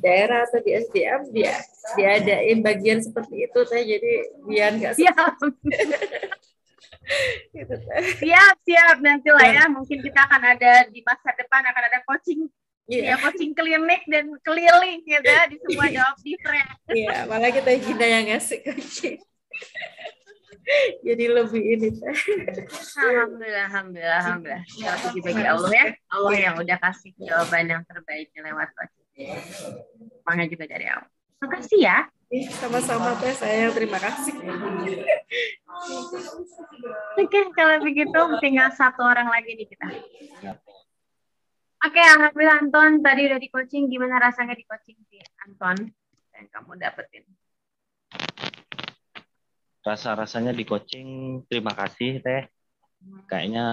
V: daerah atau di SDM dia diadain bagian seperti itu Teh, jadi biar nggak gitu,
B: siap nantilah ya, mungkin kita akan ada di masa depan akan ada coaching ya, coaching klinik dan keliling ya di semua jawab different.
V: Iya, malah kita Gina yang ngasih coaching. Jadi lebih ini Teh.
B: Alhamdulillah. Terima kasih bagi Allah ya. Allah yang udah kasih jawaban yang terbaik lewat coaching. Semangat juga dari Allah. Makasih ya.
V: Sama-sama Teh, saya terima kasih.
B: Oke, kalau begitu tinggal satu orang lagi nih kita. Oke, alhamdulillah Anton tadi udah di coaching. Gimana rasanya di coaching sih Anton? Yang kamu dapetin?
C: Rasa-rasanya di coaching, terima kasih Teh. Kayaknya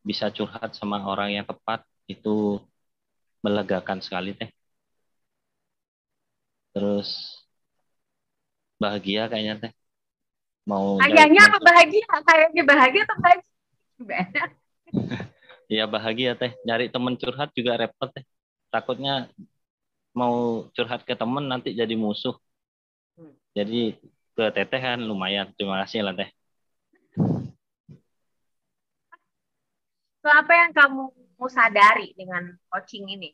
C: bisa curhat sama orang yang tepat, itu melegakan sekali Teh. Terus bahagia kayaknya Teh.
O: mau
B: Kayaknya apa bahagia? Kayaknya bahagia atau bahagia? Gimana?
O: ya bahagia teh, nyari temen curhat juga repot teh, takutnya mau curhat ke temen nanti jadi musuh. Jadi ke teteh kan lumayan, terima kasih lah teh.
B: So, apa yang kamu mau sadari dengan coaching ini?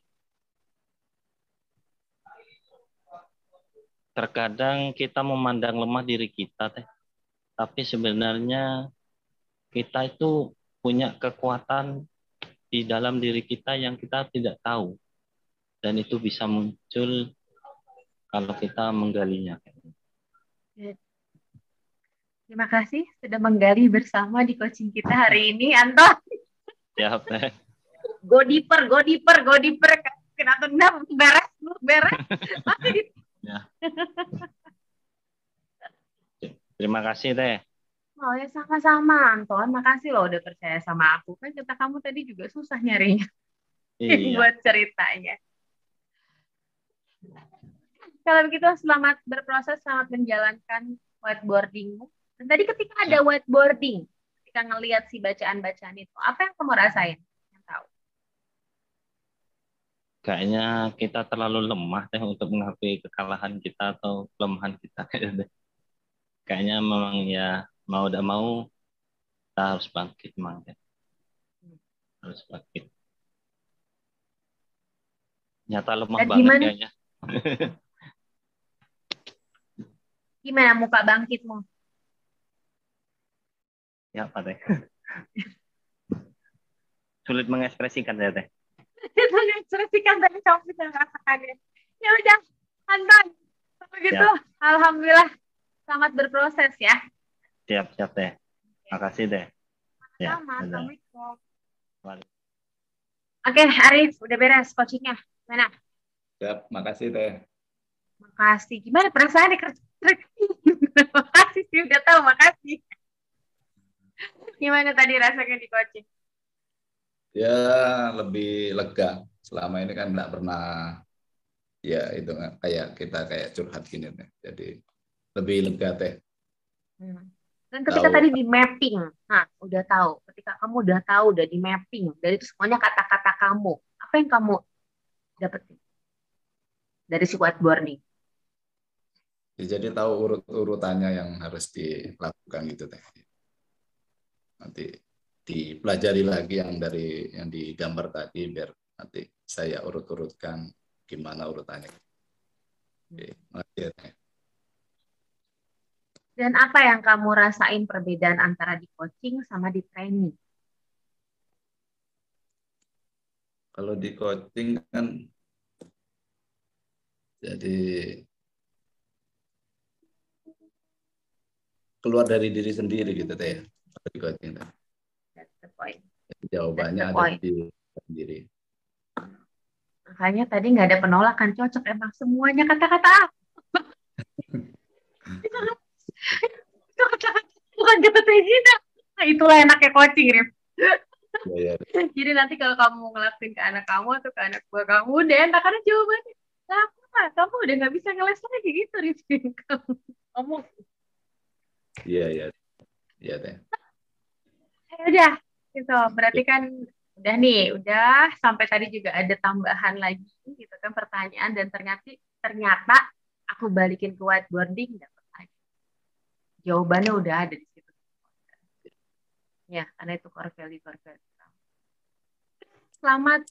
O: Terkadang kita memandang lemah diri kita teh, tapi sebenarnya kita itu punya kekuatan di dalam diri kita yang kita tidak tahu, dan itu bisa muncul kalau kita menggalinya.
B: Terima kasih sudah menggali bersama di coaching kita hari ini, Anton.
O: Siap teh.
B: Go deeper. Kena tendang, beres. Masih di...
O: Ya. Terima kasih teh.
B: Oh ya sama-sama, Anton. Makasih loh udah percaya sama aku. Kan kata kamu tadi juga susah nyarinya.
O: Iya.
B: Buat ceritanya. Kalau begitu, selamat berproses, selamat menjalankan whiteboardingmu. Dan tadi ketika ada whiteboarding, ketika ngelihat si bacaan-bacaan itu, apa yang kamu rasain? Yang tahu?
O: Kayaknya kita terlalu lemah teh untuk mengakui kekalahan kita atau kelemahan kita. Kayaknya memang ya mau tidak mau kita harus bangkit memang. Harus bangkit. Nyata lemah
B: Dan
O: banget
B: gimana?
O: kayaknya.
B: Gimana muka bangkitmu?
O: Ya Pak teh. Sulit mengekspresikan ya teh.
B: Itu mengekspresikan tadi kamu bisa merasakannya. Ya udah, Anton. Begitu, alhamdulillah selamat berproses ya.
O: Siap teh. Makasih teh. Ya.
B: Sama, Assalamualaikum.
O: Waalaikumsalam.
B: Oke, Arif, udah beres coachingnya. Mana?
D: Siap, makasih teh.
B: Makasih. Gimana perasaannya kerja? Makasih sih, udah tahu, makasih. Gimana tadi rasanya di coaching?
D: Ya lebih lega. Selama ini kan nggak pernah ya itu kayak kita curhat gini teh. Jadi lebih lega teh.
B: Dan ketika tadi di mapping, nah udah tahu. Ketika kamu udah tahu, udah di mapping, dari itu semuanya kata-kata kamu, apa yang kamu dapetin dari si whiteboarding?
D: Ya, jadi tahu urut-urutannya yang harus dilakukan gitu teh. Nanti dipelajari lagi yang digambar tadi biar nanti saya urut-urutkan gimana urutannya. Oke, makasih ya teh.
B: Dan apa yang kamu rasain perbedaan antara di coaching sama di training?
D: Kalau di coaching kan jadi keluar dari diri sendiri gitu teh. Di coaching teh.
B: That's the point.
D: Jawabannya ada di sendiri.
B: Makanya tadi nggak ada penolakan, cocok emang semuanya kata-kata aku. Bukan kata Tegina. Nah, itulah enaknya coaching, Rif.
D: Ya.
B: Jadi nanti kalau kamu ngelakuin ke anak kamu atau ke anak buah kamu, udah enak karena jawabannya. Nah, kamu udah nggak bisa ngeles lagi gitu, Rif. Kamu.
D: Iya teh.
B: Udah, gitu. Berarti kan udah nih, udah sampai tadi juga ada tambahan lagi, gitu kan pertanyaan dan ternyata aku balikin ke whiteboarding dapat lagi. Jawabannya udah ada di situ. Ya, karena itu core value. Selamat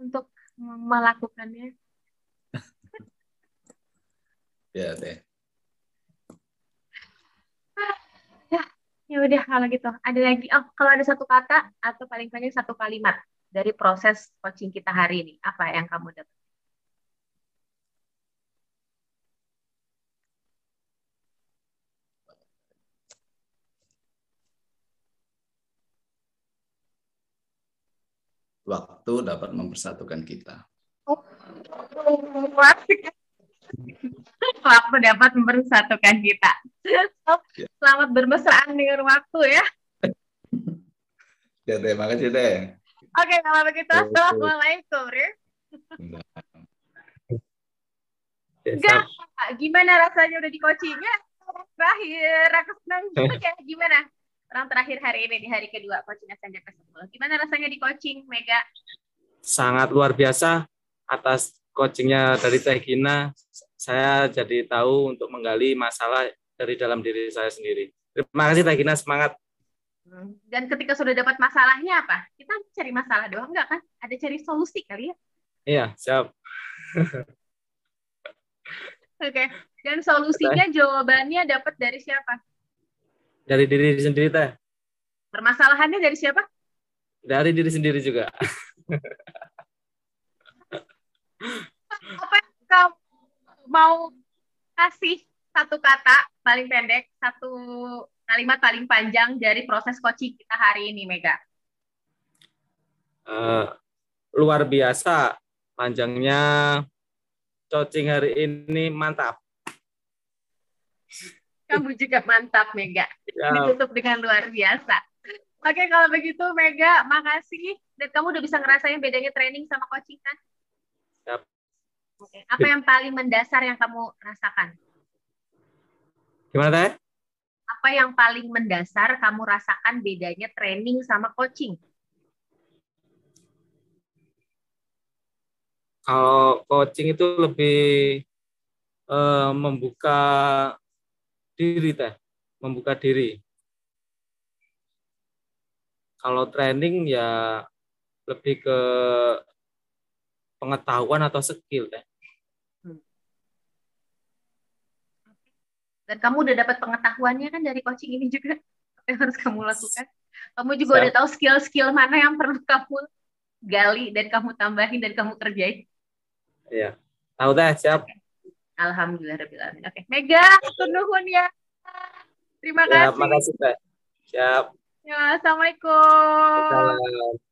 B: untuk melakukannya.
D: Ya teh.
B: Ya udah kalau gitu. Ada lagi, kalau ada satu kata atau paling banyak satu kalimat dari proses coaching kita hari ini, apa yang kamu dapat?
D: Waktu dapat mempersatukan kita.
B: Waktu dapat mempersatukan kita. Selamat bermesraan dengan waktu ya.
D: Ya teh, makasih teh.
B: Oke, kalau begitu assalamualaikum, Rif. Enggak, gimana rasanya udah di coachingnya? terakhir, aku senang juga. Gimana? Orang terakhir hari ini di hari kedua coaching SNJ ke-10. Gimana rasanya di coaching, Mega?
H: Sangat luar biasa. Atas coachingnya dari Teh Gina, saya jadi tahu untuk menggali masalah dari dalam diri saya sendiri. Terima kasih Teh Gina, semangat.
B: Dan ketika sudah dapat masalahnya apa? Kita cari masalah doang enggak kan? Ada cari solusi kali ya?
H: Iya, siap.
B: Oke. Dan solusinya jawabannya dapat dari siapa?
H: Dari diri sendiri, Teh.
B: Permasalahannya dari siapa?
H: Dari diri sendiri juga.
B: Apa yang kamu mau kasih satu kata paling pendek, satu kalimat paling panjang dari proses coaching kita hari ini, Mega?
H: Luar biasa panjangnya coaching hari ini, mantap.
B: Kamu juga mantap, Mega.
H: Ya.
B: Ditutup dengan luar biasa. Oke, kalau begitu, Mega, makasih. Dan kamu udah bisa ngerasain bedanya training sama coaching, kan?
H: Yap.
B: Oke. Apa yang paling mendasar yang kamu rasakan?
H: Gimana, Teh?
B: Apa yang paling mendasar kamu rasakan bedanya training sama coaching?
H: Kalau coaching itu lebih membuka diri, Teh. Membuka diri. Kalau training ya lebih ke pengetahuan atau skill, Teh.
B: Dan kamu udah dapat pengetahuannya kan dari coaching ini juga. Apa yang harus kamu lakukan? Kamu juga udah tahu skill-skill mana yang perlu kamu gali dan kamu tambahin dan kamu kerjain.
H: Iya. Tahu, Teh, siap.
B: Alhamdulillahirrahmanirrahim. Oke, Mega, nuhun ya. Terima kasih.
H: Terima kasih, Teh. Siap.
B: Ya, assalamualaikum.
H: Salam.